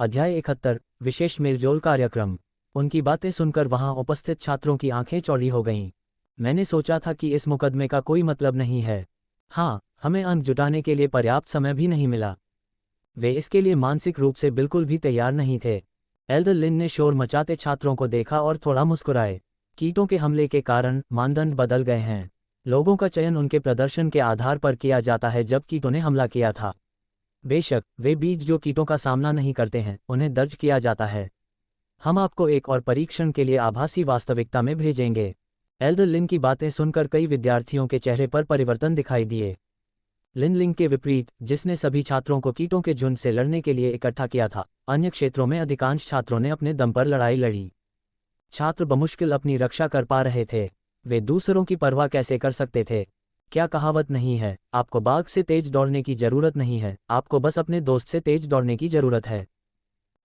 अध्याय 71 विशेष मेलजोल कार्यक्रम। उनकी बातें सुनकर वहां उपस्थित छात्रों की आंखें चौड़ी हो गईं। मैंने सोचा था कि इस मुकदमे का कोई मतलब नहीं है। हाँ, हमें अंक जुटाने के लिए पर्याप्त समय भी नहीं मिला। वे इसके लिए मानसिक रूप से बिल्कुल भी तैयार नहीं थे। एल्डर लिन ने शोर मचाते छात्रों को देखा और थोड़ा मुस्कुराए। कीटों के हमले के कारण मानदंड बदल गए हैं। लोगों का चयन उनके प्रदर्शन के आधार पर किया जाता है जब कीटों ने हमला किया था। बेशक वे बीज जो कीटों का सामना नहीं करते हैं उन्हें दर्ज किया जाता है। हम आपको एक और परीक्षण के लिए आभासी वास्तविकता में भेजेंगे। एल्डर लिन की बातें सुनकर कई विद्यार्थियों के चेहरे पर परिवर्तन दिखाई दिए। लिन लिंग के विपरीत, जिसने सभी छात्रों को कीटों के झुंड से लड़ने के लिए इकट्ठा किया था, अन्य क्षेत्रों में अधिकांश छात्रों ने अपने दम पर लड़ाई लड़ी। छात्र बमुश्किल अपनी रक्षा कर पा रहे थे। वे दूसरों की परवाह कैसे कर सकते थे? क्या कहावत नहीं है, आपको बाघ से तेज दौड़ने की जरूरत नहीं है, आपको बस अपने दोस्त से तेज दौड़ने की जरूरत है।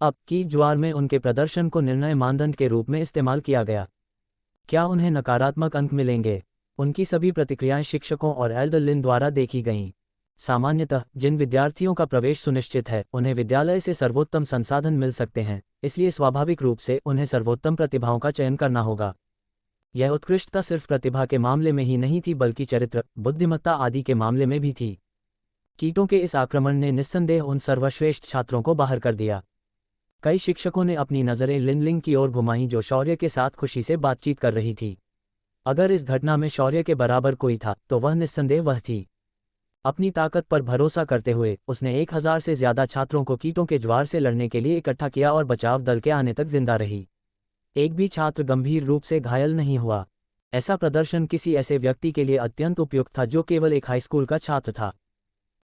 अब की ज्वार में उनके प्रदर्शन को निर्णय मानदंड के रूप में इस्तेमाल किया गया। क्या उन्हें नकारात्मक अंक मिलेंगे? उनकी सभी प्रतिक्रियाएं शिक्षकों और एल्डर लिन द्वारा देखी गईं। सामान्यतः जिन विद्यार्थियों का प्रवेश सुनिश्चित है उन्हें विद्यालय से सर्वोत्तम संसाधन मिल सकते हैं, इसलिए स्वाभाविक रूप से उन्हें सर्वोत्तम प्रतिभाओं का चयन करना होगा। यह उत्कृष्टता सिर्फ प्रतिभा के मामले में ही नहीं थी बल्कि चरित्र, बुद्धिमत्ता आदि के मामले में भी थी। कीटों के इस आक्रमण ने निस्संदेह उन सर्वश्रेष्ठ छात्रों को बाहर कर दिया। कई शिक्षकों ने अपनी नज़रें लिन लिंग की ओर घुमाईं जो शौर्य के साथ खुशी से बातचीत कर रही थी। अगर इस घटना में शौर्य के बराबर कोई था तो वह निस्संदेह वह थी। अपनी ताकत पर भरोसा करते हुए उसने 1000 से ज्यादा छात्रों को कीटों के ज्वार से लड़ने के लिए इकट्ठा किया और बचाव दल के आने तक जिंदा रही। एक भी छात्र गंभीर रूप से घायल नहीं हुआ। ऐसा प्रदर्शन किसी ऐसे व्यक्ति के लिए अत्यंत उपयुक्त था जो केवल एक हाई स्कूल का छात्र था।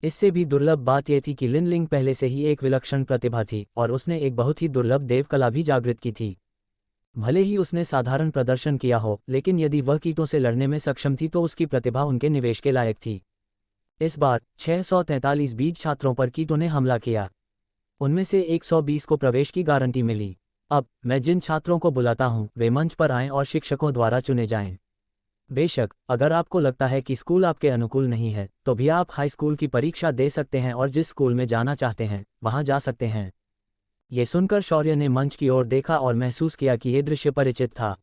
इससे भी दुर्लभ बात यह थी कि लिन लिंग पहले से ही एक विलक्षण प्रतिभा थी और उसने एक बहुत ही दुर्लभ देवकला भी जागृत की थी। भले ही उसने साधारण प्रदर्शन किया हो, लेकिन यदि वह कीटों से लड़ने में सक्षम थी तो उसकी प्रतिभा उनके निवेश के लायक थी। इस बार 643 बीज छात्रों पर कीटों ने हमला किया। उनमें से 120 को प्रवेश की गारंटी मिली। अब मैं जिन छात्रों को बुलाता हूं वे मंच पर आएं और शिक्षकों द्वारा चुने जाएं। बेशक अगर आपको लगता है कि स्कूल आपके अनुकूल नहीं है तो भी आप हाई स्कूल की परीक्षा दे सकते हैं और जिस स्कूल में जाना चाहते हैं वहां जा सकते हैं। ये सुनकर शौर्य ने मंच की ओर देखा और महसूस किया कि यह दृश्य परिचित था।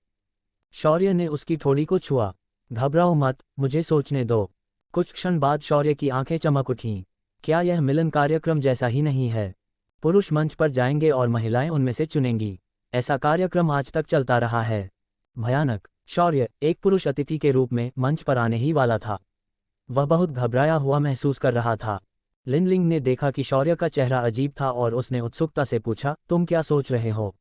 शौर्य ने उसकी ठोड़ी को छुआ। घबराओ मत, मुझे सोचने दो। कुछ क्षण बाद शौर्य की आंखें चमक उठीं। क्या यह मिलन कार्यक्रम जैसा ही नहीं है? पुरुष मंच पर जाएंगे और महिलाएं उनमें से चुनेंगी। ऐसा कार्यक्रम आज तक चलता रहा है। भयानक। शौर्य एक पुरुष अतिथि के रूप में मंच पर आने ही वाला था। वह बहुत घबराया हुआ महसूस कर रहा था। लिन लिंग ने देखा कि शौर्य का चेहरा अजीब था और उसने उत्सुकता से पूछा, तुम क्या सोच रहे हो?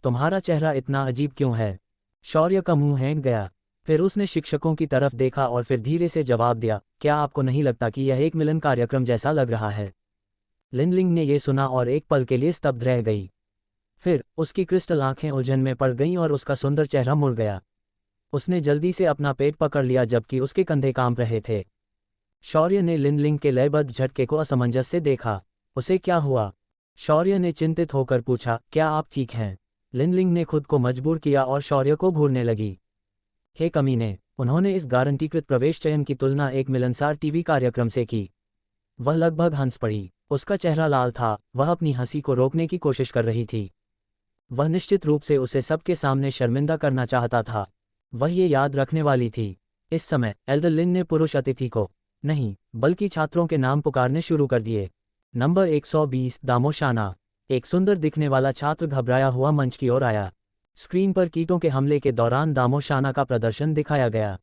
तुम्हारा चेहरा इतना अजीब क्यों है? शौर्य का मुंह हैंग गया। फिर उसने शिक्षकों की तरफ देखा और फिर धीरे से जवाब दिया, क्या आपको नहीं लगता कि यह एक मिलन कार्यक्रम जैसा लग रहा है? लिन लिंग ने यह सुना और एक पल के लिए स्तब्ध रह गई। फिर उसकी क्रिस्टल आंखें उलझन में पड़ गईं और उसका सुंदर चेहरा मुड़ गया। उसने जल्दी से अपना पेट पकड़ लिया जबकि उसके कंधे कांप रहे थे। शौर्य ने लिन लिंग के लयबद्ध झटके को असमंजस से देखा। उसे क्या हुआ? शौर्य ने चिंतित होकर पूछा, क्या आप ठीक हैं? लिन लिंग ने खुद को मजबूर किया और शौर्य को घूरने लगी। हे कमीने, उन्होंने इस गारंटीकृत प्रवेश चयन की तुलना एक मिलनसार टीवी कार्यक्रम से की। वह लगभग हंस पड़ी। उसका चेहरा लाल था। वह अपनी हंसी को रोकने की कोशिश कर रही थी। वह निश्चित रूप से उसे सबके सामने शर्मिंदा करना चाहता था। वह ये याद रखने वाली थी। इस समय एल्डर लिन ने पुरुष अतिथि को नहीं बल्कि छात्रों के नाम पुकारने शुरू कर दिए। नंबर 120 दामोशाना। एक सुंदर दिखने वाला छात्र घबराया हुआ मंच की ओर आया। स्क्रीन पर कीटों के हमले के दौरान दामोशाना का प्रदर्शन दिखाया गया।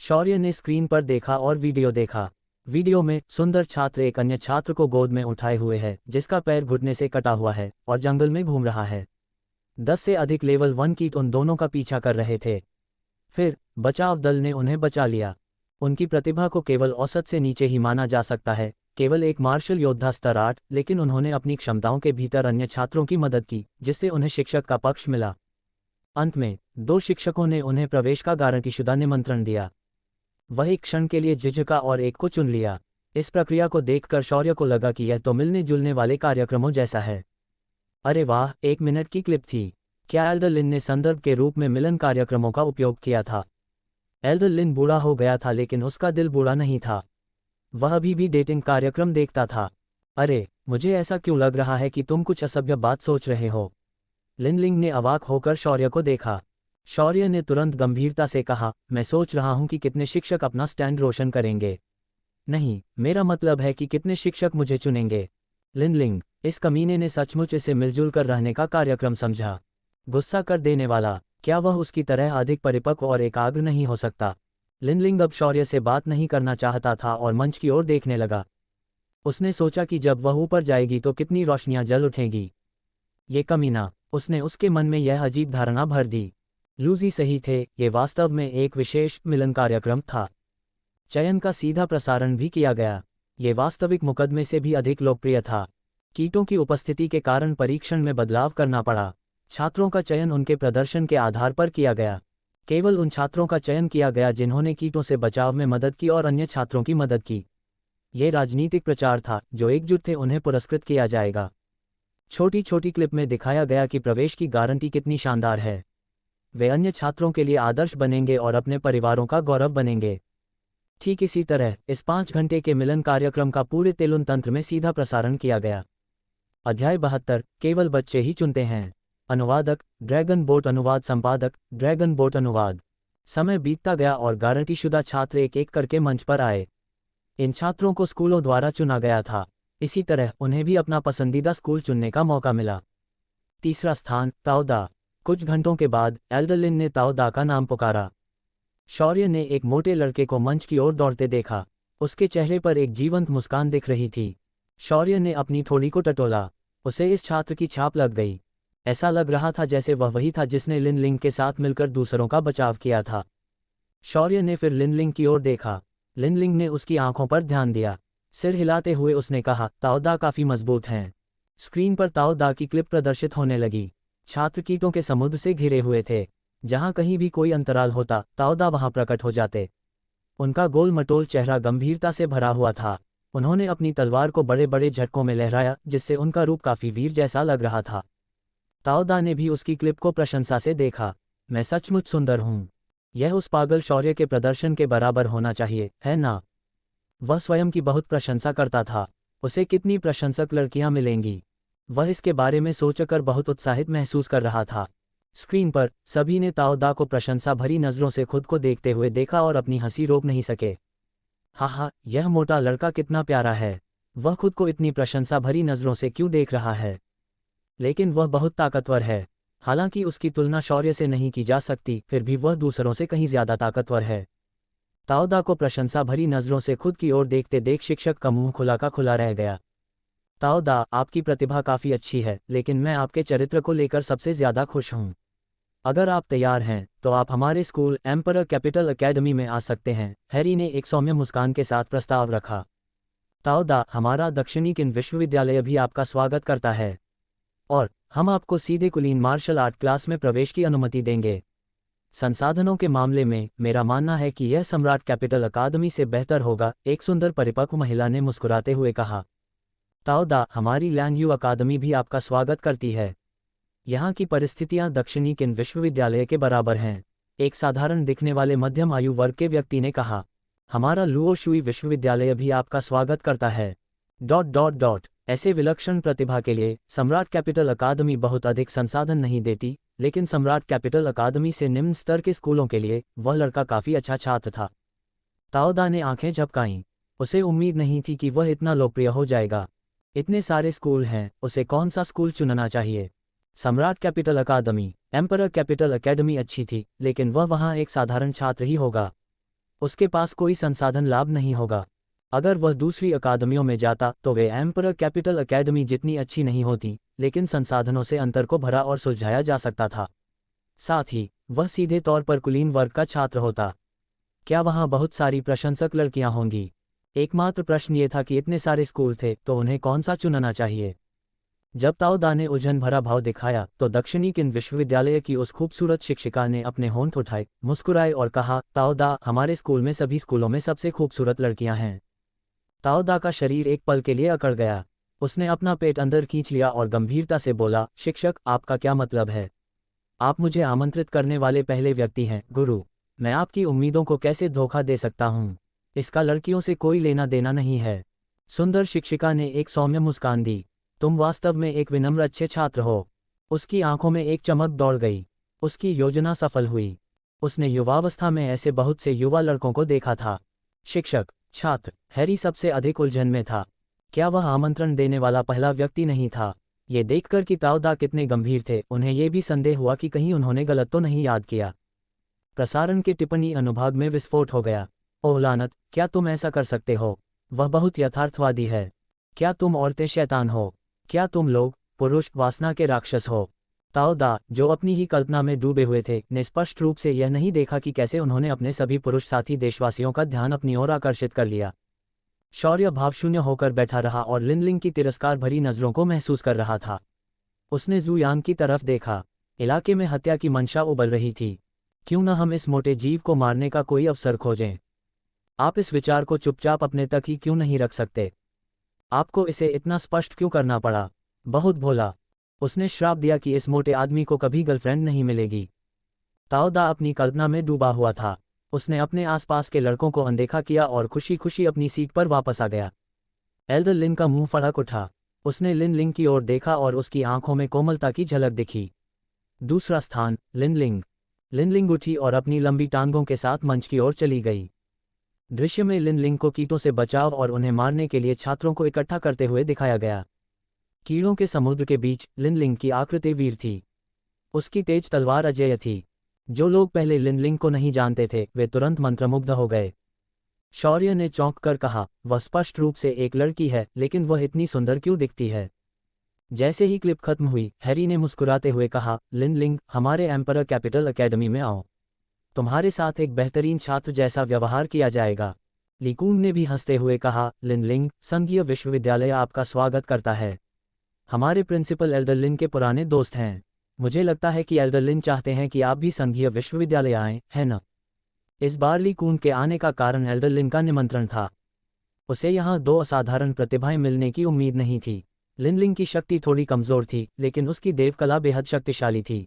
शौर्य ने स्क्रीन पर देखा और वीडियो देखा। वीडियो में सुंदर छात्र एक अन्य छात्र को गोद में उठाए हुए है जिसका पैर घुटने से कटा हुआ है और जंगल में घूम रहा है। 10 से अधिक लेवल 1 कीट उन दोनों का पीछा कर रहे थे। फिर बचाव दल ने उन्हें बचा लिया। उनकी प्रतिभा को केवल औसत से नीचे ही माना जा सकता है, केवल एक मार्शल योद्धा स्तर 8, लेकिन उन्होंने अपनी क्षमताओं के भीतर अन्य छात्रों की मदद की जिससे उन्हें शिक्षक का पक्ष मिला। अंत में 2 शिक्षकों ने उन्हें प्रवेश का गारंटीशुदा निमंत्रण दिया। वह एक क्षण के लिए झिझका और एक को चुन लिया। इस प्रक्रिया को देखकर शौर्य को लगा कि यह तो मिलने जुलने वाले कार्यक्रमों जैसा है। अरे वाह, 1 मिनट की क्लिप थी। क्या एल्डर लिन ने संदर्भ के रूप में मिलन कार्यक्रमों का उपयोग किया था? एल्डर लिन बूढ़ा हो गया था लेकिन उसका दिल बूढ़ा नहीं था। वह अभी भी डेटिंग कार्यक्रम देखता था। अरे, मुझे ऐसा क्यों लग रहा है कि तुम कुछ असभ्य बात सोच रहे हो? लिनलिंग ने अवाक होकर शौर्य को देखा। शौर्य ने तुरंत गंभीरता से कहा, मैं सोच रहा हूं कि कितने शिक्षक अपना स्टैंड रोशन करेंगे। नहीं, मेरा मतलब है कि कितने शिक्षक मुझे चुनेंगे। लिनलिंग, इस कमीने ने सचमुच इसे मिलजुल कर रहने का कार्यक्रम समझा। गुस्सा कर देने वाला, क्या वह उसकी तरह अधिक परिपक्व और एकाग्र नहीं हो सकता? लिनलिंग अब शौर्य से बात नहीं करना चाहता था और मंच की ओर देखने लगा। उसने सोचा कि जब वह ऊपर जाएगी तो कितनी रोशनियां जल उठेंगी। ये कमीना, उसने उसके मन में यह अजीब धारणा भर दी। लूजी सही थे, ये वास्तव में एक विशेष मिलन कार्यक्रम था। चयन का सीधा प्रसारण भी किया गया। ये वास्तविक मुकदमे से भी अधिक लोकप्रिय था। कीटों की उपस्थिति के कारण परीक्षण में बदलाव करना पड़ा। छात्रों का चयन उनके प्रदर्शन के आधार पर किया गया। केवल उन छात्रों का चयन किया गया जिन्होंने कीटों से बचाव में मदद की और अन्य छात्रों की मदद की। ये राजनीतिक प्रचार था, जो एकजुट थे उन्हें पुरस्कृत किया जाएगा। छोटी छोटी क्लिप में दिखाया गया कि प्रवेश की गारंटी कितनी शानदार है। वे अन्य छात्रों के लिए आदर्श बनेंगे और अपने परिवारों का गौरव बनेंगे। ठीक इसी तरह इस 5 घंटे के मिलन कार्यक्रम का पूरे तेलुन तंत्र में सीधा प्रसारण किया गया। अध्याय 72, केवल बच्चे ही चुनते हैं। अनुवादक, ड्रैगन बोट अनुवाद संपादक, ड्रैगन बोट अनुवाद। समय बीतता गया और गारंटीशुदा छात्र एक एक करके मंच पर आए। इन छात्रों को स्कूलों द्वारा चुना गया था। इसी तरह उन्हें भी अपना पसंदीदा स्कूल चुनने का मौका मिला। तीसरा स्थान, ताओदा। कुछ घंटों के बाद एल्डरलिन ने ताओदा का नाम पुकारा। शौर्य ने एक मोटे लड़के को मंच की ओर दौड़ते देखा। उसके चेहरे पर एक जीवंत मुस्कान दिख रही थी। शौर्य ने अपनी थोड़ी को टटोला। उसे इस छात्र की छाप लग गई। ऐसा लग रहा था जैसे वह वही था जिसने लिनलिंग के साथ मिलकर दूसरों का बचाव किया था। शौर्य ने फिर लिनलिंग की ओर देखा। लिनलिंग ने उसकी आंखों पर ध्यान दिया। सिर हिलाते हुए उसने कहा, ताओदा काफी मजबूत हैं। स्क्रीन पर ताओदा की क्लिप प्रदर्शित होने लगी। छात्र कीटों के समुद्र से घिरे हुए थे। जहां कहीं भी कोई अंतराल होता, ताओदा वहां प्रकट हो जाते। उनका गोल मटोल चेहरा गंभीरता से भरा हुआ था। उन्होंने अपनी तलवार को बड़े बड़े झटकों में लहराया, जिससे उनका रूप काफी वीर जैसा लग रहा था। ताओदा ने भी उसकी क्लिप को प्रशंसा से देखा। मैं सचमुच सुंदर हूं। यह उस पागल शौर्य के प्रदर्शन के बराबर होना चाहिए, है ना? वह स्वयं की बहुत प्रशंसा करता था। उसे कितनी प्रशंसक लड़कियां मिलेंगी। वह इसके बारे में सोचकर बहुत उत्साहित महसूस कर रहा था। स्क्रीन पर सभी ने ताओदा को प्रशंसा भरी नज़रों से खुद को देखते हुए देखा और अपनी हंसी रोक नहीं सके। हा, यह मोटा लड़का कितना प्यारा है। वह खुद को इतनी प्रशंसा भरी नज़रों से क्यों देख रहा है? लेकिन वह बहुत ताकतवर है। हालांकि उसकी तुलना शौर्य से नहीं की जा सकती, फिर भी वह दूसरों से कहीं ज्यादा ताकतवर है। ताओदा को प्रशंसा भरी नज़रों से खुद की ओर देखते देख शिक्षक का मुंह खुला का खुला रह गया। ताओदा, आपकी प्रतिभा काफ़ी अच्छी है, लेकिन मैं आपके चरित्र को लेकर सबसे ज़्यादा खुश हूँ। अगर आप तैयार हैं तो आप हमारे स्कूल एम्परर कैपिटल एकेडमी में आ सकते हैं, हैरी ने एक सौम्य मुस्कान के साथ प्रस्ताव रखा। ताओदा, हमारा दक्षिणी किन विश्वविद्यालय भी आपका स्वागत करता है और हम आपको सीधे कुलीन मार्शल आर्ट क्लास में प्रवेश की अनुमति देंगे। संसाधनों के मामले में मेरा मानना है कि यह सम्राट कैपिटल अकादमी से बेहतर होगा, एक सुंदर परिपक्व महिला ने मुस्कुराते हुए कहा। ताओदा, हमारी लैंग यू अकादमी भी आपका स्वागत करती है। यहाँ की परिस्थितियाँ दक्षिणी किन विश्वविद्यालय के बराबर हैं, एक साधारण दिखने वाले मध्यम आयु वर्ग के व्यक्ति ने कहा। हमारा लुओ शुई विश्वविद्यालय भी आपका स्वागत करता है। ... ऐसे विलक्षण प्रतिभा के लिए सम्राट कैपिटल अकादमी बहुत अधिक संसाधन नहीं देती, लेकिन सम्राट कैपिटल अकादमी से निम्न स्तर के स्कूलों के लिए वह लड़का काफ़ी अच्छा छात्र था। ताओदा ने आंखें झपकाईं। उसे उम्मीद नहीं थी कि वह इतना लोकप्रिय हो जाएगा। इतने सारे स्कूल हैं, उसे कौन सा स्कूल चुनना चाहिए? सम्राट कैपिटल अकादमी, एम्परर कैपिटल एकेडमी अच्छी थी, लेकिन वह वहाँ एक साधारण छात्र ही होगा। उसके पास कोई संसाधन लाभ नहीं होगा। अगर वह दूसरी अकादमियों में जाता तो वे एम्परर कैपिटल एकेडमी जितनी अच्छी नहीं होती, लेकिन संसाधनों से अंतर को भरा और सुलझाया जा सकता था। साथ ही वह सीधे तौर पर कुलीन वर्ग का छात्र होता। क्या वहाँ बहुत सारी प्रशंसक लड़कियाँ होंगी? एकमात्र प्रश्न ये था कि इतने सारे स्कूल थे तो उन्हें कौन सा चुनना चाहिए। जब ताओदा ने उलझन भरा भाव दिखाया तो दक्षिणी किन विश्वविद्यालय की उस खूबसूरत शिक्षिका ने अपने होंठ उठाए, मुस्कुराए और कहा, ताओदा, हमारे स्कूल में सभी स्कूलों में सबसे खूबसूरत लड़कियां हैं। ताओदा का शरीर एक पल के लिए अकड़ गया। उसने अपना पेट अंदर खींच लिया और गंभीरता से बोला, शिक्षक, आपका क्या मतलब है? आप मुझे आमंत्रित करने वाले पहले व्यक्ति हैं, गुरु। मैं आपकी उम्मीदों को कैसे धोखा दे सकता हूँ? इसका लड़कियों से कोई लेना देना नहीं है। सुंदर शिक्षिका ने एक सौम्य मुस्कान दी। तुम वास्तव में एक विनम्र अच्छे छात्र हो। उसकी आंखों में एक चमक दौड़ गई। उसकी योजना सफल हुई। उसने युवावस्था में ऐसे बहुत से युवा लड़कों को देखा था। शिक्षक, छात्र, हैरी सबसे अधिक उलझन में था। क्या वह आमंत्रण देने वाला पहला व्यक्ति नहीं था? ये देखकर कि ताओदा कितने गंभीर थे, उन्हें यह भी संदेह हुआ कि कहीं उन्होंने गलत तो नहीं याद किया। प्रसारण के टिप्पणी अनुभाग में विस्फोट हो गया। ओह लानत, क्या तुम ऐसा कर सकते हो? वह बहुत यथार्थवादी है। क्या तुम औरतें शैतान हो? क्या तुम लोग, पुरुष, वासना के राक्षस हो? ताओदा, जो अपनी ही कल्पना में डूबे हुए थे, ने स्पष्ट रूप से यह नहीं देखा कि कैसे उन्होंने अपने सभी पुरुष साथी देशवासियों का ध्यान अपनी ओर आकर्षित कर लिया। शौर्य भावशून्य होकर बैठा रहा और लिनलिंग की तिरस्कार भरी नजरों को महसूस कर रहा था। उसने जुयांग की तरफ देखा। इलाके में हत्या की मंशा उबल रही थी। क्यों न हम इस मोटे जीव को मारने का कोई अवसर खोजें? आप इस विचार को चुपचाप अपने तक ही क्यों नहीं रख सकते? आपको इसे इतना स्पष्ट क्यों करना पड़ा? बहुत भोला। उसने श्राप दिया कि इस मोटे आदमी को कभी गर्लफ्रेंड नहीं मिलेगी। ताओदा अपनी कल्पना में डूबा हुआ था। उसने अपने आसपास के लड़कों को अनदेखा किया और खुशी खुशी अपनी सीट पर वापस आ गया। एल्डर लिन का मुंह फड़क उठा। उसने लिनलिंग की ओर देखा और उसकी आंखों में कोमलता की झलक दिखी। दूसरा स्थान, लिनलिंग। लिनलिंग उठी और अपनी लंबी टांगों के साथ मंच की ओर चली गई। दृश्य में लिनलिंग को कीटों से बचाव और उन्हें मारने के लिए छात्रों को इकट्ठा करते हुए दिखाया गया। कीड़ों के समुद्र के बीच लिनलिंग की आकृति वीर थी। उसकी तेज तलवार अजेय थी। जो लोग पहले लिनलिंग को नहीं जानते थे, वे तुरंत मंत्रमुग्ध हो गए। शौर्य ने चौंक कर कहा, वह स्पष्ट रूप से एक लड़की है, लेकिन वह इतनी सुंदर क्यों दिखती है? जैसे ही क्लिप खत्म हुई, हैरी ने मुस्कुराते हुए कहा, लिनलिंग, हमारे एम्परर कैपिटल एकेडमी में आओ। तुम्हारे साथ एक बेहतरीन छात्र जैसा व्यवहार किया जाएगा। ली कूंग ने भी हंसते हुए कहा, लिनलिंग, संघीय विश्वविद्यालय आपका स्वागत करता है। हमारे प्रिंसिपल एल्डर लिन के पुराने दोस्त हैं। मुझे लगता है कि एल्डर लिन चाहते हैं कि आप भी संघीय विश्वविद्यालय आएं, है न? इस बार ली कूंग के आने का कारण एल्डर लिन का निमंत्रण था। उसे यहाँ दो असाधारण प्रतिभाएं मिलने की उम्मीद नहीं थी। लिनलिंग की शक्ति थोड़ी कमजोर थी, लेकिन उसकी देवकला बेहद शक्तिशाली थी।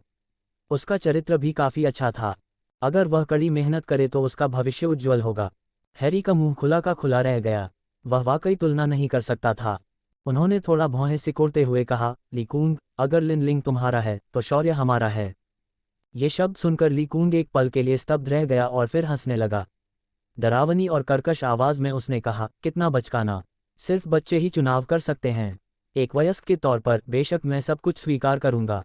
उसका चरित्र भी काफी अच्छा था। अगर वह कड़ी मेहनत करे तो उसका भविष्य उज्ज्वल होगा। हैरी का मुंह खुला का खुला रह गया। वह वाकई तुलना नहीं कर सकता था। उन्होंने थोड़ा भौहें सिकोड़ते हुए कहा, ली कूंग, अगर लिनलिंग तुम्हारा है तो शौर्य हमारा है। ये शब्द सुनकर ली कूंग एक पल के लिए स्तब्ध रह गया और फिर हंसने लगा। डरावनी और कर्कश आवाज में उसने कहा, कितना बचकाना। सिर्फ बच्चे ही चुनाव कर सकते हैं। एक वयस्क के तौर पर बेशक मैं सब कुछ स्वीकार करूंगा।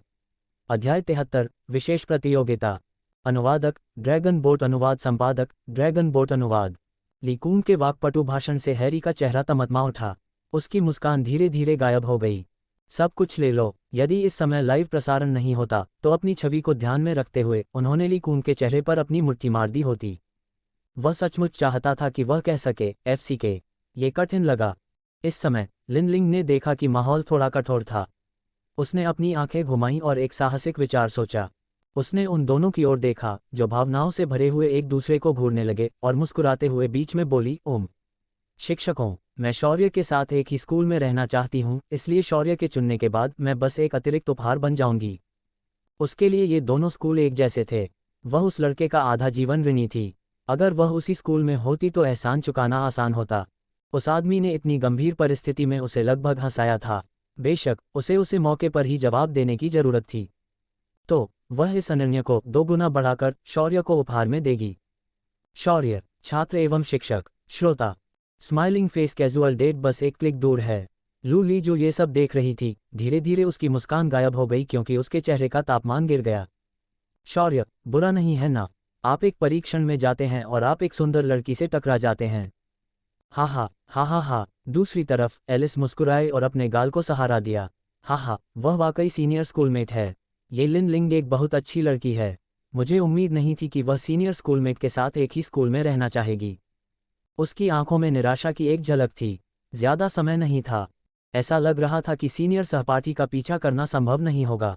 अध्याय 73, विशेष प्रतियोगिता। अनुवादक, ड्रैगन बोट अनुवाद संपादक, ड्रैगन बोट अनुवाद। ली कूंग के वाकपटु भाषण से हैरी का चेहरा तमतमा उठा। उसकी मुस्कान धीरे धीरे गायब हो गई। सब कुछ ले लो। यदि इस समय लाइव प्रसारण नहीं होता तो अपनी छवि को ध्यान में रखते हुए उन्होंने ली कूंग के चेहरे पर अपनी मुट्ठी मार दी होती। वह सचमुच चाहता था कि वह कह सके, FCK। ये कठिन लगा। इस समय लिनलिंग ने देखा कि माहौल थोड़ा कठोर था। उसने अपनी आंखें घुमाईं और एक साहसिक विचार सोचा। उसने उन दोनों की ओर देखा जो भावनाओं से भरे हुए एक दूसरे को घूरने लगे और मुस्कुराते हुए बीच में बोली, ओम। शिक्षकों, मैं शौर्य के साथ एक ही स्कूल में रहना चाहती हूँ, इसलिए शौर्य के चुनने के बाद मैं बस एक अतिरिक्त उपहार बन जाऊंगी। उसके लिए ये दोनों स्कूल एक जैसे थे। वह उस लड़के का आधा जीवन ऋणी थी। अगर वह उसी स्कूल में होती तो एहसान चुकाना आसान होता। उस आदमी ने इतनी गंभीर परिस्थिति में उसे लगभग हंसाया था। बेशक उसे मौके पर ही जवाब देने की जरूरत थी। तो वह इस अनन्य को 2 गुना बढ़ाकर शौर्य को उपहार में देगी। शौर्य, छात्र एवं शिक्षक। श्रोता, स्माइलिंग फेस कैजुअल डेट बस एक क्लिक दूर है। लू ली जो ये सब देख रही थी, धीरे धीरे उसकी मुस्कान गायब हो गई क्योंकि उसके चेहरे का तापमान गिर गया। शौर्य, बुरा नहीं है ना? आप एक परीक्षण में जाते हैं और आप एक सुंदर लड़की से टकरा जाते हैं। हा हा हा हा हा। दूसरी तरफ एलिस मुस्कुराए और अपने गाल को सहारा दिया। हा हा, वह वाकई सीनियर स्कूलमेट है। ये लिनलिंग एक बहुत अच्छी लड़की है। मुझे उम्मीद नहीं थी कि वह सीनियर स्कूलमेट के साथ एक ही स्कूल में रहना चाहेगी। उसकी आंखों में निराशा की एक झलक थी। ज्यादा समय नहीं था। ऐसा लग रहा था कि सीनियर सहपाठी का पीछा करना संभव नहीं होगा।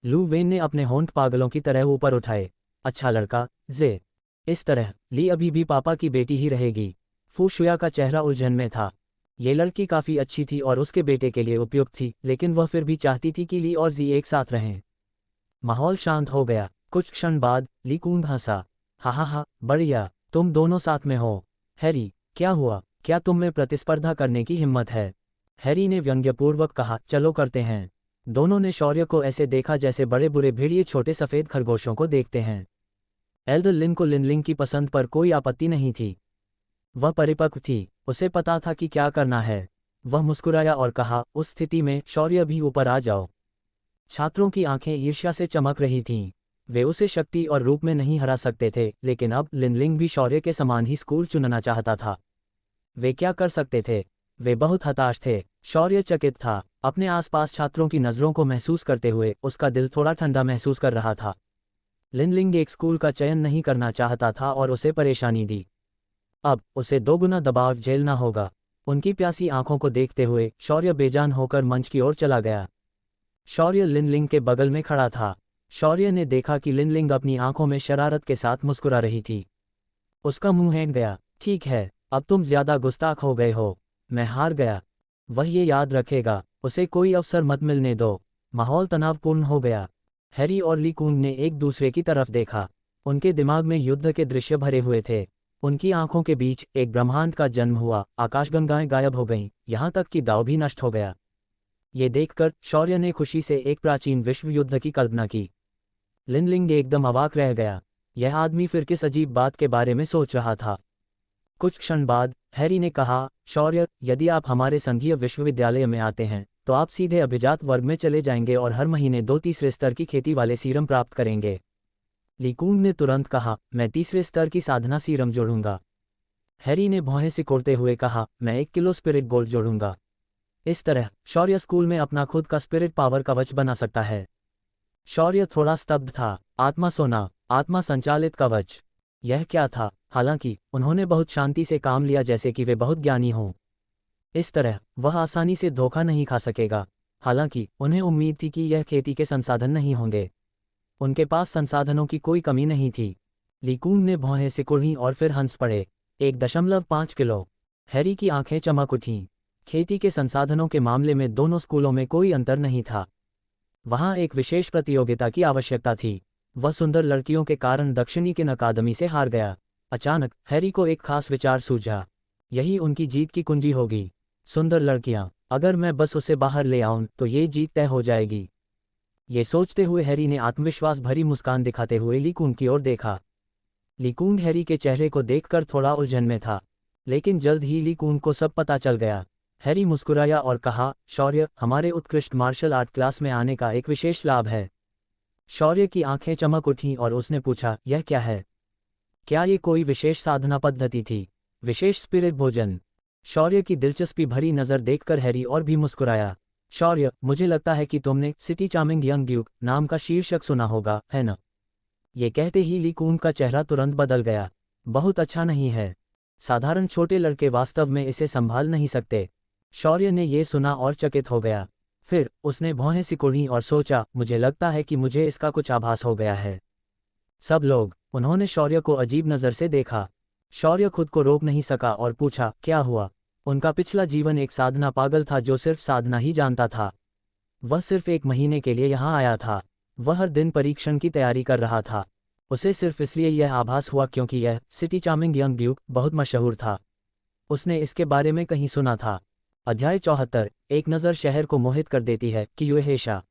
लू वेन ने अपने होंठ पागलों की तरह ऊपर उठाए। अच्छा लड़का, जे। इस तरह ली अभी भी पापा की बेटी ही रहेगी। फू शुया का चेहरा उलझन में था। ये लड़की काफी अच्छी थी और उसके बेटे के लिए उपयुक्त थी, लेकिन वह फिर भी चाहती थी कि ली और जी एक साथ रहें। माहौल शांत हो गया। कुछ क्षण बाद ली कूंग हंसा। हा हा हा, बढ़िया, तुम दोनों साथ में हो। हैरी, क्या हुआ? क्या तुम में प्रतिस्पर्धा करने की हिम्मत है? हैरी ने व्यंग्यपूर्वक कहा, चलो करते हैं। दोनों ने शौर्य को ऐसे देखा जैसे बड़े बुरे भेड़िए छोटे सफ़ेद खरगोशों को देखते हैं। एल्डर लिन को लिनलिंग की पसंद पर कोई आपत्ति नहीं थी। वह परिपक्व थी, उसे पता था कि क्या करना है। वह मुस्कुराया और कहा, उस स्थिति में शौर्य भी ऊपर आ जाओ। छात्रों की आंखें ईर्ष्या से चमक रही थीं। वे उसे शक्ति और रूप में नहीं हरा सकते थे, लेकिन अब लिनलिंग भी शौर्य के समान ही स्कूल चुनना चाहता था। वे क्या कर सकते थे? वे बहुत हताश थे। शौर्य चकित था। अपने आसपास छात्रों की नज़रों को महसूस करते हुए उसका दिल थोड़ा ठंडा महसूस कर रहा था। लिनलिंग एक स्कूल का चयन नहीं करना चाहता था और उसे परेशानी दी। अब उसे दोगुना दबाव झेलना होगा। उनकी प्यासी आंखों को देखते हुए शौर्य बेजान होकर मंच की ओर चला गया। शौर्य लिनलिंग के बगल में खड़ा था। शौर्य ने देखा कि लिनलिंग अपनी आंखों में शरारत के साथ मुस्कुरा रही थी। उसका मुंह हैंग गया। ठीक है, अब तुम ज्यादा गुस्ताख हो गए हो। मैं हार गया। वह ये याद रखेगा। उसे कोई अवसर मत मिलने दो। माहौल तनावपूर्ण हो गया। हैरी और ली कूंग ने एक दूसरे की तरफ देखा। उनके दिमाग में युद्ध के दृश्य भरे हुए थे। उनकी आंखों के बीच एक ब्रह्मांड का जन्म हुआ। आकाशगंगाएं गायब हो गईं, यहाँ तक कि दाव भी नष्ट हो गया। ये देखकर शौर्य ने खुशी से एक प्राचीन विश्व युद्ध की कल्पना की। लिनलिंग एकदम अवाक रह गया। यह आदमी फिर किस अजीब बात के बारे में सोच रहा था। कुछ क्षण बाद हैरी ने कहा, शौर्य, यदि आप हमारे संघीय विश्वविद्यालय में आते हैं तो आप सीधे अभिजात वर्ग में चले जाएंगे और हर महीने 2 तीसरे स्तर की खेती वाले सीरम प्राप्त करेंगे। ली कूंग ने तुरंत कहा, मैं तीसरे स्तर की साधना सीरम जोड़ूंगा। हैरी ने भौहें सिकोड़ते हुए कहा, मैं 1 किलो स्पिरिट गोल्ड जोड़ूंगा। इस तरह शौर्य स्कूल में अपना खुद का स्पिरिट पावर कवच बना सकता है। शौर्य थोड़ा स्तब्ध था। आत्मा सोना, आत्मा संचालित कवच। यह क्या था? हालांकि उन्होंने बहुत शांति से काम लिया, जैसे कि वे बहुत ज्ञानी हों। इस तरह वह आसानी से धोखा नहीं खा सकेगा। हालांकि उन्हें उम्मीद थी कि यह खेती के संसाधन नहीं होंगे। उनके पास संसाधनों की कोई कमी नहीं थी। ली कूंग ने भौहें सिकुड़ी और फिर हंस पड़े। 1.5 किलो। हैरी की आंखें चमक उठीं। खेती के संसाधनों के मामले में दोनों स्कूलों में कोई अंतर नहीं था। वहाँ एक विशेष प्रतियोगिता की आवश्यकता थी। वह सुंदर लड़कियों के कारण दक्षिणी किन अकादमी से हार गया। अचानक हैरी को एक खास विचार सूझा। यही उनकी जीत की कुंजी होगी। सुंदर लड़कियां। अगर मैं बस उसे बाहर ले आऊं तो ये जीत तय हो जाएगी। ये सोचते हुए हैरी ने आत्मविश्वास भरी मुस्कान दिखाते हुए ली कूंग की ओर देखा। ली कूंग हैरी के चेहरे को देखकर थोड़ा उलझन में था, लेकिन जल्द ही ली कूंग को सब पता चल गया। हैरी मुस्कुराया और कहा, शौर्य, हमारे उत्कृष्ट मार्शल आर्ट क्लास में आने का एक विशेष लाभ है। शौर्य की आंखें चमक उठीं और उसने पूछा, यह क्या है? क्या ये कोई विशेष साधना पद्धति थी? विशेष स्पिरिट भोजन? शौर्य की दिलचस्पी भरी नज़र देखकर हैरी और भी मुस्कुराया। शौर्य, मुझे लगता है कि तुमने सिटी चार्मिंग यंग ड्यूक नाम का शीर्षक सुना होगा, है न? ये कहते ही ली कूंग का चेहरा तुरंत बदल गया। बहुत अच्छा नहीं है। साधारण छोटे लड़के वास्तव में इसे संभाल नहीं सकते। शौर्य ने ये सुना और चकित हो गया। फिर उसने भौहें सिकोड़ी और सोचा, मुझे लगता है कि मुझे इसका कुछ आभास हो गया है। सब लोग उन्होंने शौर्य को अजीब नज़र से देखा। शौर्य खुद को रोक नहीं सका और पूछा, क्या हुआ? उनका पिछला जीवन एक साधना पागल था जो सिर्फ साधना ही जानता था। वह सिर्फ 1 महीने के लिए यहाँ आया था। वह हर दिन परीक्षण की तैयारी कर रहा था। उसे सिर्फ इसलिए यह आभास हुआ क्योंकि यह सिटी चार्मिंग यंग ड्यूक बहुत मशहूर था। उसने इसके बारे में कहीं सुना था। अध्याय 74। एक नज़र शहर को मोहित कर देती है। कियूहेशा।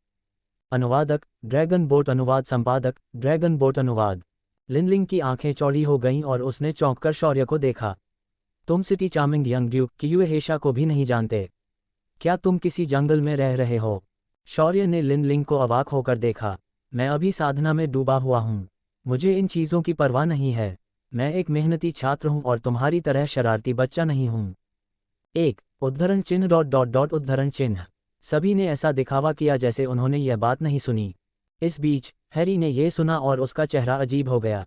अनुवादक ड्रैगन बोट अनुवाद संपादक ड्रैगन बोट अनुवाद। लिनलिंग की आंखें चौड़ी हो गईं और उसने चौंककर शौर्य को देखा। तुम सिटी चार्मिंग यंग ड्यूक कियूहेशा को भी नहीं जानते? क्या तुम किसी जंगल में रह रहे हो? शौर्य ने लिनलिंग को अवाक होकर देखा। मैं अभी साधना में डूबा हुआ हूँ। मुझे इन चीज़ों की परवाह नहीं है। मैं एक मेहनती छात्र हूँ और तुम्हारी तरह शरारती बच्चा नहीं हूँ। एक उद्धरण चिन्ह ... उद्धरण चिन्ह। सभी ने ऐसा दिखावा किया जैसे उन्होंने यह बात नहीं सुनी। इस बीच हैरी ने यह सुना और उसका चेहरा अजीब हो गया।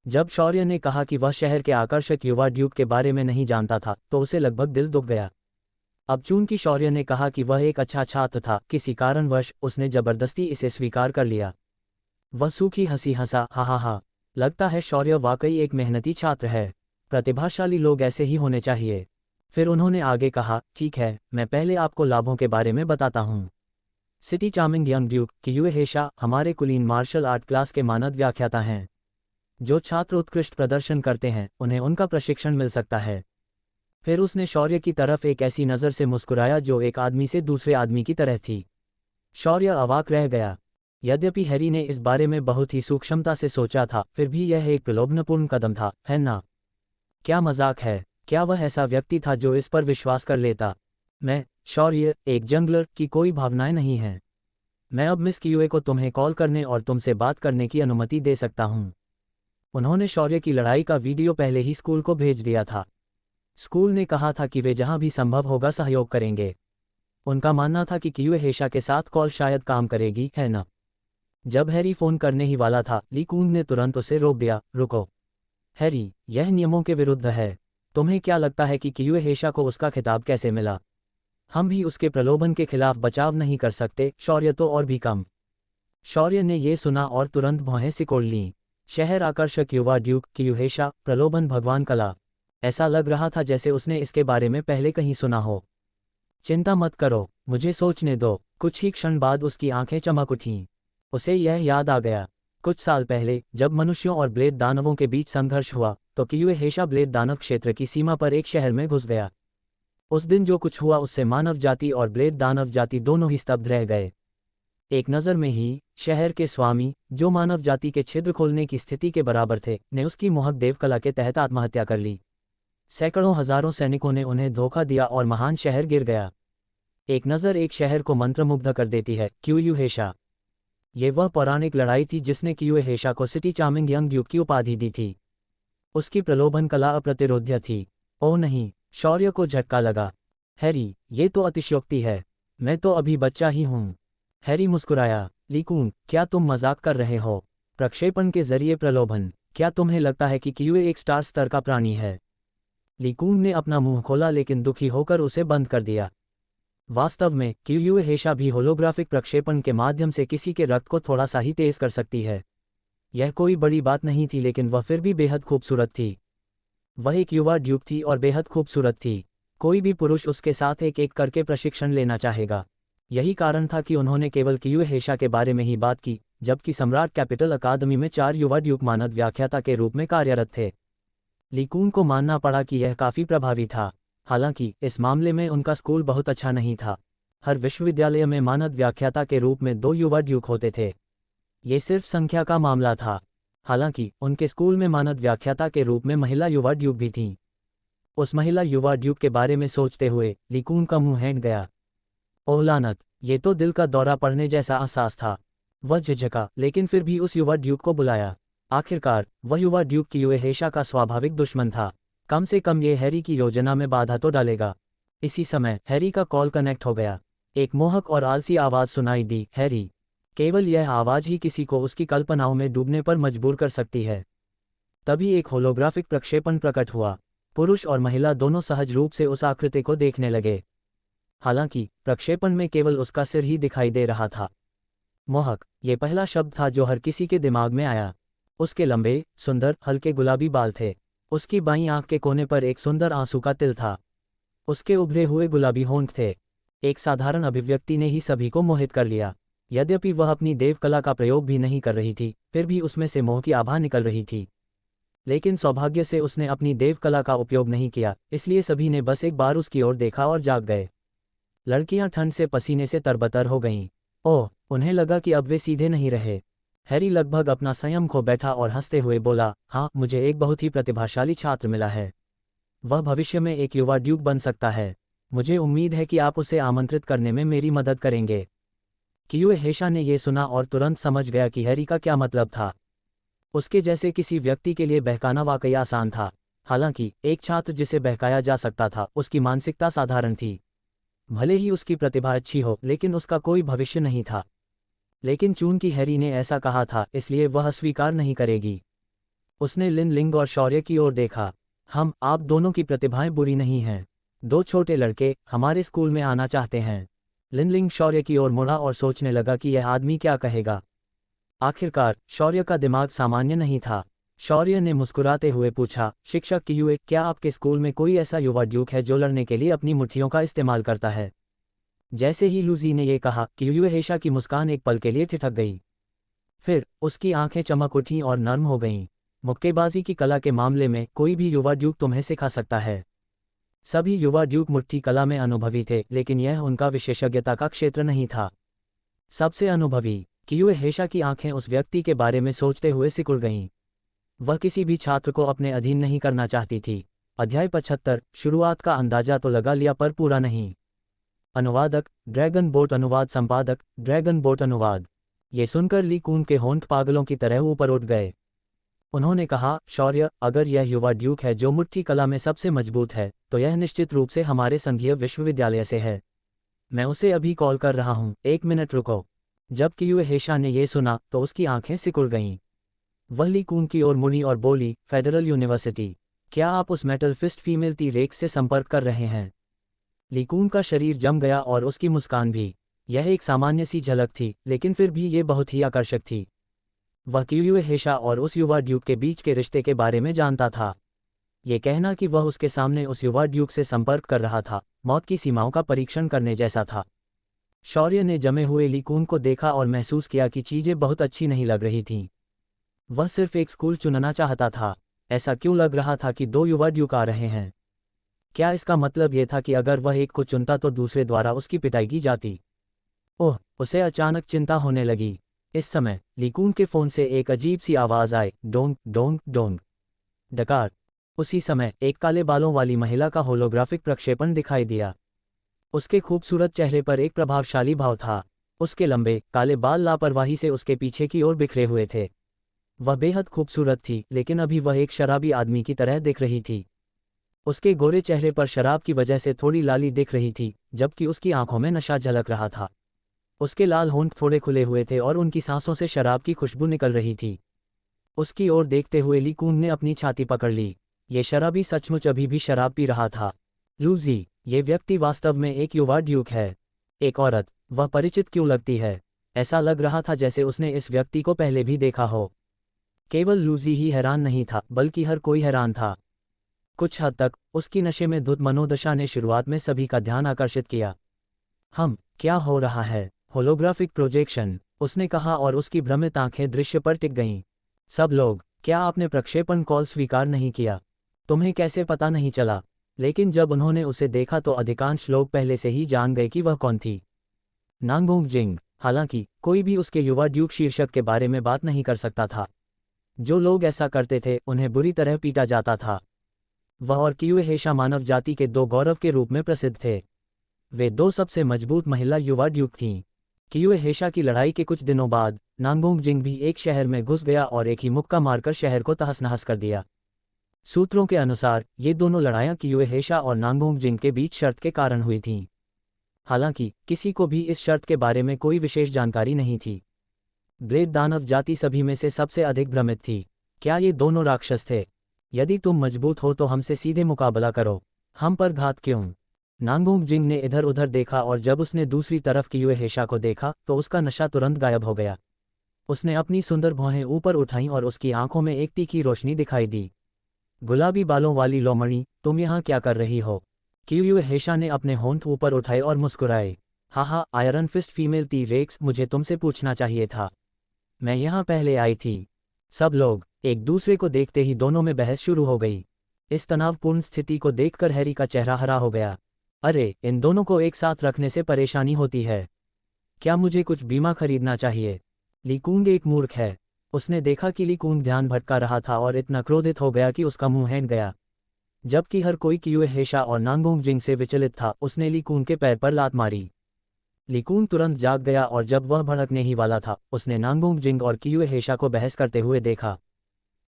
जब शौर्य ने कहा कि वह शहर के आकर्षक युवा ड्यूक के बारे में नहीं जानता था तो उसे लगभग दिल दुख गया। अब चूंकि शौर्य ने कहा कि वह एक अच्छा छात्र था, किसी कारणवश उसने जबरदस्ती इसे स्वीकार कर लिया। वह सूखी हंसी हंसा, हा हा हा। लगता है शौर्य वाकई एक मेहनती छात्र है। प्रतिभाशाली लोग ऐसे ही होने चाहिए। फिर उन्होंने आगे कहा, ठीक है, मैं पहले आपको लाभों के बारे में बताता हूँ। सिटी चार्मिंग यंग ड्यूक कियूहेशा हमारे कुलीन मार्शल आर्ट क्लास के मानद व्याख्याता हैं। जो छात्र उत्कृष्ट प्रदर्शन करते हैं उन्हें उनका प्रशिक्षण मिल सकता है। फिर उसने शौर्य की तरफ एक ऐसी नज़र से मुस्कुराया जो एक आदमी से दूसरे आदमी की तरह थी। शौर्य अवाक रह गया। यद्यपि हैरी ने इस बारे में बहुत ही सूक्ष्मता से सोचा था, फिर भी यह एक प्रलोभनपूर्ण कदम था, है ना? क्या मजाक है? क्या वह ऐसा व्यक्ति था जो इस पर विश्वास कर लेता? मैं, शौर्य, एक जंगलर की कोई भावनाएं नहीं हैं। मैं अब मिस कियुए को तुम्हें कॉल करने और तुमसे बात करने की अनुमति दे सकता हूँ। उन्होंने शौर्य की लड़ाई का वीडियो पहले ही स्कूल को भेज दिया था। स्कूल ने कहा था कि वे जहां भी संभव होगा सहयोग करेंगे। उनका मानना था कि कियुए हेशा के साथ कॉल शायद काम करेगी, है ना? जब हैरी फोन करने ही वाला था, ली कून ने तुरंत उसे रोक दिया। रुको हैरी, यह नियमों के विरुद्ध है। तुम्हें क्या लगता है कि कियुए हेशा को उसका खिताब कैसे मिला? हम भी उसके प्रलोभन के खिलाफ बचाव नहीं कर सकते, शौर्य तो और भी कम। शौर्य ने ये सुना और तुरंत भौहें सिकोड़ लीं। शहर आकर्षक युवा ड्यूक कियुहेशा, प्रलोभन भगवान कला। ऐसा लग रहा था जैसे उसने इसके बारे में पहले कहीं सुना हो। चिंता मत करो, मुझे सोचने दो। कुछ ही क्षण बाद उसकी आंखें चमक उठीं। उसे यह याद आ गया, कुछ साल पहले जब मनुष्यों और ब्लेड दानवों के बीच संघर्ष हुआ तो कियुहेशा ब्लेड दानव क्षेत्र की सीमा पर एक शहर में घुस गया। उस दिन जो कुछ हुआ उससे मानव जाति और ब्लेड दानव जाति दोनों ही स्तब्ध रह गए। एक नज़र में ही शहर के स्वामी, जो मानव जाति के छिद्र खोलने की स्थिति के बराबर थे, ने उसकी मोहक देवकला के तहत आत्महत्या कर ली। सैकड़ों हजारों सैनिकों ने उन्हें धोखा दिया और महान शहर गिर गया। एक नज़र एक शहर को मंत्रमुग्ध कर देती है। कियुहेशा, ये वह पौराणिक लड़ाई थी जिसने कियुहेशा को सिटी चार्मिंग यंग ड्यूक की उपाधि दी थी। उसकी प्रलोभन कला अप्रतिरोध्य थी। ओह नहीं, शौर्य को झटका लगा। हैरी, ये तो अतिशयोक्ति है। मैं तो अभी बच्चा ही हूँ। हैरी मुस्कुराया। ली कून, क्या तुम मजाक कर रहे हो? प्रक्षेपण के जरिए प्रलोभन? क्या तुम्हें लगता है कि कियुए एक स्टार स्तर का प्राणी है? ली कून ने अपना मुंह खोला लेकिन दुखी होकर उसे बंद कर दिया। वास्तव में कियुहेशा भी होलोग्राफिक प्रक्षेपण के माध्यम से किसी के रक्त को थोड़ा सा ही तेज कर सकती है। यह कोई बड़ी बात नहीं थी, लेकिन वह फिर भी बेहद खूबसूरत थी। वह एक युवा ड्यूक थी और बेहद खूबसूरत थी। कोई भी पुरुष उसके साथ एक एक करके प्रशिक्षण लेना चाहेगा। यही कारण था कि उन्होंने केवल कियुहेशा के बारे में ही बात की, जबकि सम्राट कैपिटल अकादमी में 4 युवा ड्यूक मानद व्याख्याता के रूप में कार्यरत थे। ली कून को मानना पड़ा कि यह काफ़ी प्रभावी था। हालांकि इस मामले में उनका स्कूल बहुत अच्छा नहीं था। हर विश्वविद्यालय में मानद व्याख्याता के रूप में 2 युवा ड्यूक होते थे। ये सिर्फ संख्या का मामला था। हालांकि उनके स्कूल में मानद व्याख्याता के रूप में महिला युवा ड्यूक भी थीं। उस महिला युवा ड्यूक के बारे में सोचते हुए ली कून का मुंह हैंट गया। ओह लानत, ये तो दिल का दौरा पड़ने जैसा एहसास था। वह झिझका, लेकिन फिर भी उस युवा ड्यूक को बुलाया। आखिरकार वह युवा ड्यूक कियुहेशा का स्वाभाविक दुश्मन था। कम से कम ये हैरी की योजना में बाधा तो डालेगा। इसी समय हैरी का कॉल कनेक्ट हो गया। एक मोहक और आलसी आवाज़ सुनाई दी, हैरी। केवल यह आवाज़ ही किसी को उसकी कल्पनाओं में डूबने पर मजबूर कर सकती है। तभी एक होलोग्राफिक प्रक्षेपण प्रकट हुआ। पुरुष और महिला दोनों सहज रूप से उस आकृति को देखने लगे। हालांकि प्रक्षेपण में केवल उसका सिर ही दिखाई दे रहा था। मोहक, ये पहला शब्द था जो हर किसी के दिमाग में आया। उसके लंबे, सुंदर, हल्के गुलाबी बाल थे। उसकी बाईं आंख के कोने पर एक सुंदर आंसू का तिल था। उसके उभरे हुए गुलाबी होंठ थे। एक साधारण अभिव्यक्ति ने ही सभी को मोहित कर लिया। यद्यपि वह अपनी देवकला का प्रयोग भी नहीं कर रही थी, फिर भी उसमें से मोह की आभा निकल रही थी। लेकिन सौभाग्य से उसने अपनी देवकला का उपयोग नहीं किया, इसलिए सभी ने बस एक बार उसकी ओर देखा और जाग गए। लड़कियां ठंड से पसीने से तरबतर हो गईं। ओह, उन्हें लगा कि अब वे सीधे नहीं रहे। हैरी लगभग अपना संयम खो बैठा और हंसते हुए बोला, हाँ, मुझे एक बहुत ही प्रतिभाशाली छात्र मिला है। वह भविष्य में एक युवा ड्यूक बन सकता है। मुझे उम्मीद है कि आप उसे आमंत्रित करने में मेरी मदद करेंगे। कियुहेशा ने यह सुना और तुरंत समझ गया कि हैरी का क्या मतलब था। उसके जैसे किसी व्यक्ति के लिए बहकाना वाकई आसान था। हालांकि एक छात्र जिसे बहकाया जा सकता था, उसकी मानसिकता साधारण थी। भले ही उसकी प्रतिभा अच्छी हो, लेकिन उसका कोई भविष्य नहीं था। लेकिन चूंकि हैरी ने ऐसा कहा था, इसलिए वह स्वीकार नहीं करेगी। उसने लिन लिंग और शौर्य की ओर देखा। आप दोनों की प्रतिभाएं बुरी नहीं हैं। 2 छोटे लड़के हमारे स्कूल में आना चाहते हैं। लिन लिंग शौर्य की ओर मुड़ा और सोचने लगा कि यह आदमी क्या कहेगा। आखिरकार शौर्य का दिमाग सामान्य नहीं था। शौर्य ने मुस्कुराते हुए पूछा, शिक्षक कियुए, क्या आपके स्कूल में कोई ऐसा युवा ड्यूक है जो लड़ने के लिए अपनी मुट्ठियों का इस्तेमाल करता है? जैसे ही लूजी ने यह कहा, कियुहेशा की मुस्कान एक पल के लिए ठिठक गई। फिर उसकी आंखें चमक उठीं और नर्म हो गईं। मुक्केबाजी की कला के मामले में कोई भी युवा ड्यूक तुम्हें सिखा सकता है। सभी युवा ड्यूक मुट्ठी कला में अनुभवी थे, लेकिन यह उनका विशेषज्ञता का क्षेत्र नहीं था। सबसे अनुभवी कियुए हेशा की आंखें उस व्यक्ति के बारे में सोचते हुए सिकुड़ गईं। वह किसी भी छात्र को अपने अधीन नहीं करना चाहती थी। अध्याय 75। शुरुआत का अंदाजा तो लगा लिया पर पूरा नहीं। अनुवादक ड्रैगन बोट अनुवाद संपादक ड्रैगन बोट अनुवाद। ये सुनकर ली कून के होंठ पागलों की तरह ऊपर उठ गए। उन्होंने कहा, शौर्य, अगर यह युवा ड्यूक है जो मुट्ठी कला में सबसे मजबूत है, तो यह निश्चित रूप से हमारे संघीय विश्वविद्यालय से है। मैं उसे अभी कॉल कर रहा हूँ, 1 मिनट रुको। जब कियुए हेशा ने यह सुना तो उसकी आंखें सिकुड़ गईं। वह ली कून की ओर मुड़ी और बोली, फेडरल यूनिवर्सिटी, क्या आप उस metal fist female T rex से संपर्क कर रहे हैं? ली कून का शरीर जम गया और उसकी मुस्कान भी। यह एक सामान्य सी झलक थी, लेकिन फिर भी ये बहुत ही आकर्षक थी। वह कियुए हेशा और उस युवा ड्यूक के बीच के रिश्ते के बारे में जानता था। ये कहना कि वह उसके सामने उस युवा ड्यूक से संपर्क कर रहा था, मौत की सीमाओं का परीक्षण करने जैसा था। शौर्य ने जमे हुए ली कून को देखा और महसूस किया कि चीजें बहुत अच्छी नहीं लग रही थीं। वह सिर्फ एक स्कूल चुनना चाहता था। ऐसा क्यों लग रहा था कि 2 युवा ड्यूक आ रहे हैं? क्या इसका मतलब यह था कि अगर वह एक को चुनता तो दूसरे द्वारा उसकी पिटाई की जाती? ओह, उसे अचानक चिंता होने लगी। इस समय लीकून के फोन से एक अजीब सी आवाज आई, डोंग डोंग डोंग। डकार। उसी समय एक काले बालों वाली महिला का होलोग्राफिक प्रक्षेपण दिखाई दिया। उसके खूबसूरत चेहरे पर एक प्रभावशाली भाव था। उसके लंबे काले बाल लापरवाही से उसके पीछे की ओर बिखरे हुए थे। वह बेहद खूबसूरत थी, लेकिन अभी वह एक शराबी आदमी की तरह दिख रही थी। उसके गोरे चेहरे पर शराब की वजह से थोड़ी लाली दिख रही थी, जबकि उसकी आंखों में नशा झलक रहा था। उसके लाल होंठ थोड़े खुले हुए थे और उनकी सांसों से शराब की खुशबू निकल रही थी। उसकी ओर देखते हुए ली कून ने अपनी छाती पकड़ ली। ये शराबी सचमुच अभी भी शराब पी रहा था। लूजी, ये व्यक्ति वास्तव में एक युवा ड्यूक है। एक औरत, वह परिचित क्यों लगती है? ऐसा लग रहा था जैसे उसने इस व्यक्ति को पहले भी देखा हो। केवल लूजी ही हैरान नहीं था, बल्कि हर कोई हैरान था। कुछ हद तक उसकी नशे में धुत मनोदशा ने शुरुआत में सभी का ध्यान आकर्षित किया। क्या हो रहा है? होलोग्राफिक प्रोजेक्शन, उसने कहा और उसकी भ्रमित आंखें दृश्य पर टिक गईं। सब लोग, क्या आपने प्रक्षेपण कॉल स्वीकार नहीं किया? तुम्हें कैसे पता नहीं चला? लेकिन जब उन्होंने उसे देखा तो अधिकांश लोग पहले से ही जान गए कि वह कौन थी। नांगोंग जिंग। हालांकि कोई भी उसके युवा ड्यूक शीर्षक के बारे में बात नहीं कर सकता था। जो लोग ऐसा करते थे उन्हें बुरी तरह पीटा जाता था। वह और कियुए हेशा मानव जाति के 2 गौरव के रूप में प्रसिद्ध थे। वे 2 सबसे मजबूत महिला युवा ड्यूक थीं। कियुए हेशा की लड़ाई के कुछ दिनों बाद नांगोंग जिंग भी एक शहर में घुस गया और एक ही मुक्का मारकर शहर को तहस-नहस कर दिया। सूत्रों के अनुसार ये दोनों लड़ाइयाँ कियुए हेशा और नांगोंग जिंग के बीच शर्त के कारण हुई थीं। हालांकि किसी को भी इस शर्त के बारे में कोई विशेष जानकारी नहीं थी। ब्लेड दानव जाति सभी में से सबसे अधिक भ्रमित थी। क्या ये दोनों राक्षस थे? यदि तुम मजबूत हो तो हमसे सीधे मुकाबला करो। हम पर घात क्यों? नांगोंग जिंग ने इधर उधर देखा और जब उसने दूसरी तरफ कियुए हेशा को देखा तो उसका नशा तुरंत गायब हो गया। उसने अपनी सुंदर भौहें ऊपर उठाईं और उसकी आंखों में एक तीखी रोशनी दिखाई दी। गुलाबी बालों वाली लोमड़ी, तुम यहाँ क्या कर रही हो? कियुए हेशा ने अपने होंठ ऊपर उठाए और मुस्कुराए। हाँ, iron fist female T rex, मुझे तुमसे पूछना चाहिए था। मैं यहाँ पहले आई थी। सब लोग एक दूसरे को देखते ही दोनों में बहस शुरू हो गई। इस तनावपूर्ण स्थिति को देखकर हैरी का चेहरा हरा हो गया। अरे, इन दोनों को एक साथ रखने से परेशानी होती है। क्या मुझे कुछ बीमा खरीदना चाहिए? ली कूंग एक मूर्ख है। उसने देखा कि ली कूंग ध्यान भटका रहा था और इतना क्रोधित हो गया कि उसका मुंह हैंट गया। जबकि हर कोई कियुए हेशा और नांगोंग जिंग से विचलित था, उसने ली कूंग के पैर पर लात मारी। ली कूंग तुरंत जाग गया और जब वह भड़कने ही वाला था, उसने नांगोंग जिंग और कियुए हेशा को बहस करते हुए देखा।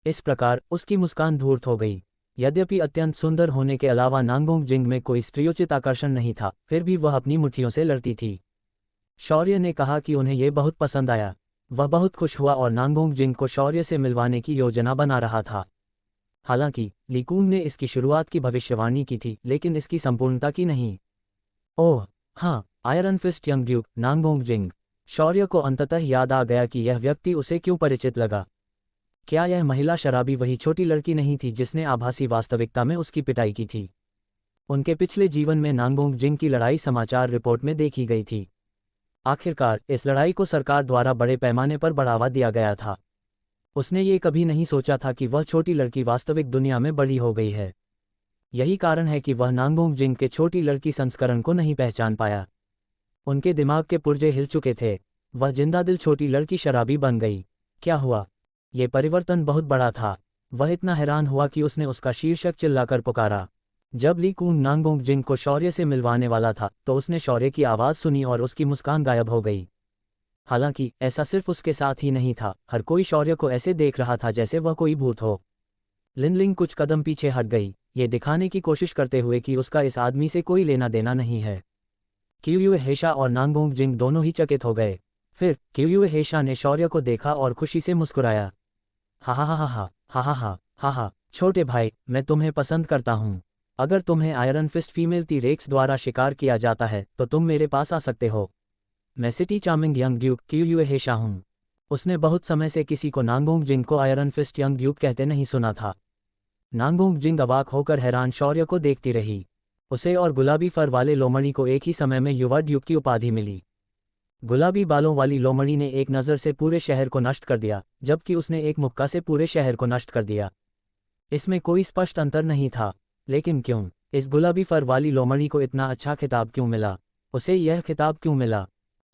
इस प्रकार उसकी मुस्कान धूर्त हो गई। यद्यपि अत्यंत सुंदर होने के अलावा नांगोंग जिंग में कोई स्त्रियोचित आकर्षण नहीं था, फिर भी वह अपनी मुट्ठियों से लड़ती थी। शौर्य ने कहा कि उन्हें यह बहुत पसंद आया। वह बहुत खुश हुआ और नांगोंग जिंग को शौर्य से मिलवाने की योजना बना रहा था। हालांकि ली कूंग ने इसकी शुरुआत की भविष्यवाणी की थी, लेकिन इसकी संपूर्णता की नहीं। ओह हाँ, iron fist young duke Nangong Jing. Shaurya को अंततः याद आ गया कि यह व्यक्ति उसे क्यों परिचित लगा। क्या यह महिला शराबी वही छोटी लड़की नहीं थी जिसने आभासी वास्तविकता में उसकी पिटाई की थी? उनके पिछले जीवन में नांगोंग जिंग की लड़ाई समाचार रिपोर्ट में देखी गई थी। आखिरकार इस लड़ाई को सरकार द्वारा बड़े पैमाने पर बढ़ावा दिया गया था। उसने ये कभी नहीं सोचा था कि वह छोटी लड़की वास्तविक दुनिया में बड़ी हो गई है। यही कारण है कि वह नांगोंग जिंग के छोटी लड़की संस्करण को नहीं पहचान पाया। उनके दिमाग के पुर्जे हिल चुके थे। वह जिंदादिल छोटी लड़की शराबी बन गई। क्या हुआ? ये परिवर्तन बहुत बड़ा था। वह इतना हैरान हुआ कि उसने उसका शीर्षक चिल्लाकर पुकारा। जब ली कून नांगोंग जिंग को शौर्य से मिलवाने वाला था तो उसने शौर्य की आवाज़ सुनी और उसकी मुस्कान गायब हो गई। हालांकि ऐसा सिर्फ उसके साथ ही नहीं था, हर कोई शौर्य को ऐसे देख रहा था जैसे वह कोई भूत हो। लिनलिंग कुछ कदम पीछे हट गई, ये दिखाने की कोशिश करते हुए कि उसका इस आदमी से कोई लेना देना नहीं है। क्यूयू हेशा और नांगोंग जिंग दोनों ही चकित हो गए। फिर क्यूयू हेशा ने शौर्य को देखा और खुशी से मुस्कुराया। हा हा हा हा हा हा हा हा हा हा, छोटे भाई, मैं तुम्हें पसंद करता हूँ। अगर तुम्हें iron fist female T rex द्वारा शिकार किया जाता है तो तुम मेरे पास आ सकते हो। मैं सिटी चार्मिंग यंग ड्यूक क्यूयू हेशा हूँ। उसने बहुत समय से किसी को नांगोंग जिंग को आयरन फिस्ट यंग ड्यूक कहते नहीं सुना था। नांगोंग जिंग अवाक होकर हैरान शौर्य को देखती रही। उसे और गुलाबी फर वाले लोमड़ी को एक ही समय में युवा ड्यूक की उपाधि मिली। गुलाबी बालों वाली लोमड़ी ने एक नज़र से पूरे शहर को नष्ट कर दिया, जबकि उसने एक मुक्का से पूरे शहर को नष्ट कर दिया। इसमें कोई स्पष्ट अंतर नहीं था, लेकिन क्यों इस गुलाबी फर वाली लोमड़ी को इतना अच्छा खिताब क्यों मिला? उसे यह खिताब क्यों मिला?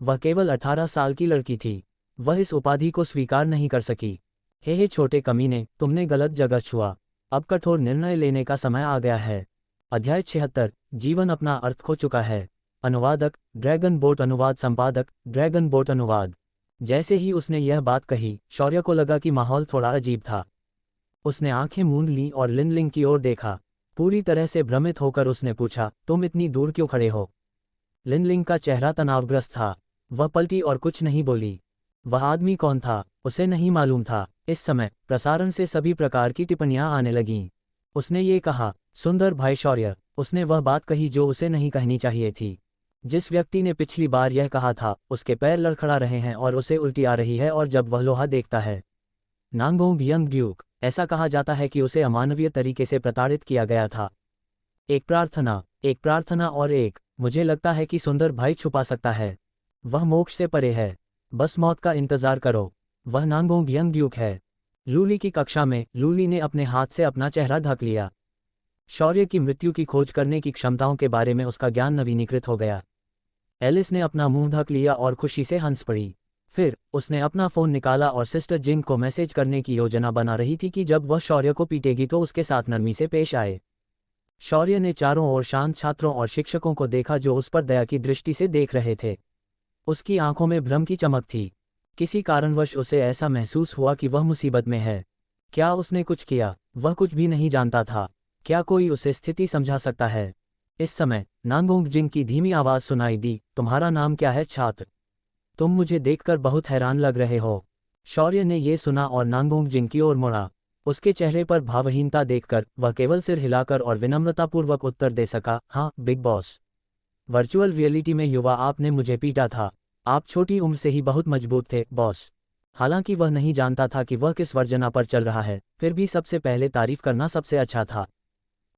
वह केवल 18 साल की लड़की थी। वह इस उपाधि को स्वीकार नहीं कर सकी। हे छोटे कमीने, तुमने गलत जगह छुआ। अब कठोर निर्णय लेने का समय आ गया है। अध्याय 76, जीवन अपना अर्थ खो चुका है। अनुवादक ड्रैगन बोट, अनुवाद संपादक ड्रैगन बोट अनुवाद। जैसे ही उसने यह बात कही, शौर्य को लगा कि माहौल थोड़ा अजीब था। उसने आंखें मूंद लीं और लिनलिंग की ओर देखा। पूरी तरह से भ्रमित होकर उसने पूछा, तुम इतनी दूर क्यों खड़े हो? लिनलिंग का चेहरा तनावग्रस्त था। वह पलटी और कुछ नहीं बोली। वह आदमी कौन था, उसे नहीं मालूम था। इस समय प्रसारण से सभी प्रकार की टिप्पणियां आने लगीं। उसने ये कहा, सुंदर भाई शौर्य। उसने वह बात कही जो उसे नहीं कहनी चाहिए थी। जिस व्यक्ति ने पिछली बार यह कहा था, उसके पैर लड़खड़ा रहे हैं और उसे उल्टी आ रही है और जब वह लोहा देखता है। नांगोंग यंग ड्यूक, ऐसा कहा जाता है कि उसे अमानवीय तरीके से प्रताड़ित किया गया था। एक प्रार्थना और एक, मुझे लगता है कि सुंदर भाई छुपा सकता है। वह मोक्ष से परे है। बस मौत का इंतजार करो। वह नांगोंग यंग ड्यूक है। लूली की कक्षा में लूली ने अपने हाथ से अपना चेहरा ढक लिया। शौर्य की मृत्यु की खोज करने की क्षमताओं के बारे में उसका ज्ञान नवीनीकृत हो गया। एलिस ने अपना मुंह ढक लिया और खुशी से हंस पड़ी। फिर उसने अपना फ़ोन निकाला और सिस्टर जिंग को मैसेज करने की योजना बना रही थी कि जब वह शौर्य को पीटेगी तो उसके साथ नरमी से पेश आए। शौर्य ने चारों ओर शांत छात्रों और शिक्षकों को देखा जो उस पर दया की दृष्टि से देख रहे थे। उसकी आंखों में भ्रम की चमक थी। किसी कारणवश उसे ऐसा महसूस हुआ कि वह मुसीबत में है। क्या उसने कुछ किया? वह कुछ भी नहीं जानता था। क्या कोई उसे स्थिति समझा सकता है? इस समय नांगोंग जिंग की धीमी आवाज़ सुनाई दी, तुम्हारा नाम क्या है छात्र? तुम मुझे देखकर बहुत हैरान लग रहे हो। शौर्य ने ये सुना और नांगोंग जिंग की ओर मुड़ा। उसके चेहरे पर भावहीनता देखकर वह केवल सिर हिलाकर और विनम्रतापूर्वक उत्तर दे सका, हाँ बिग बॉस। वर्चुअल रियलिटी में युवा आपने मुझे पीटा था। आप छोटी उम्र से ही बहुत मजबूत थे बॉस। हालांकि वह नहीं जानता था कि वह किस वर्जना पर चल रहा है, फिर भी सबसे पहले तारीफ करना सबसे अच्छा था।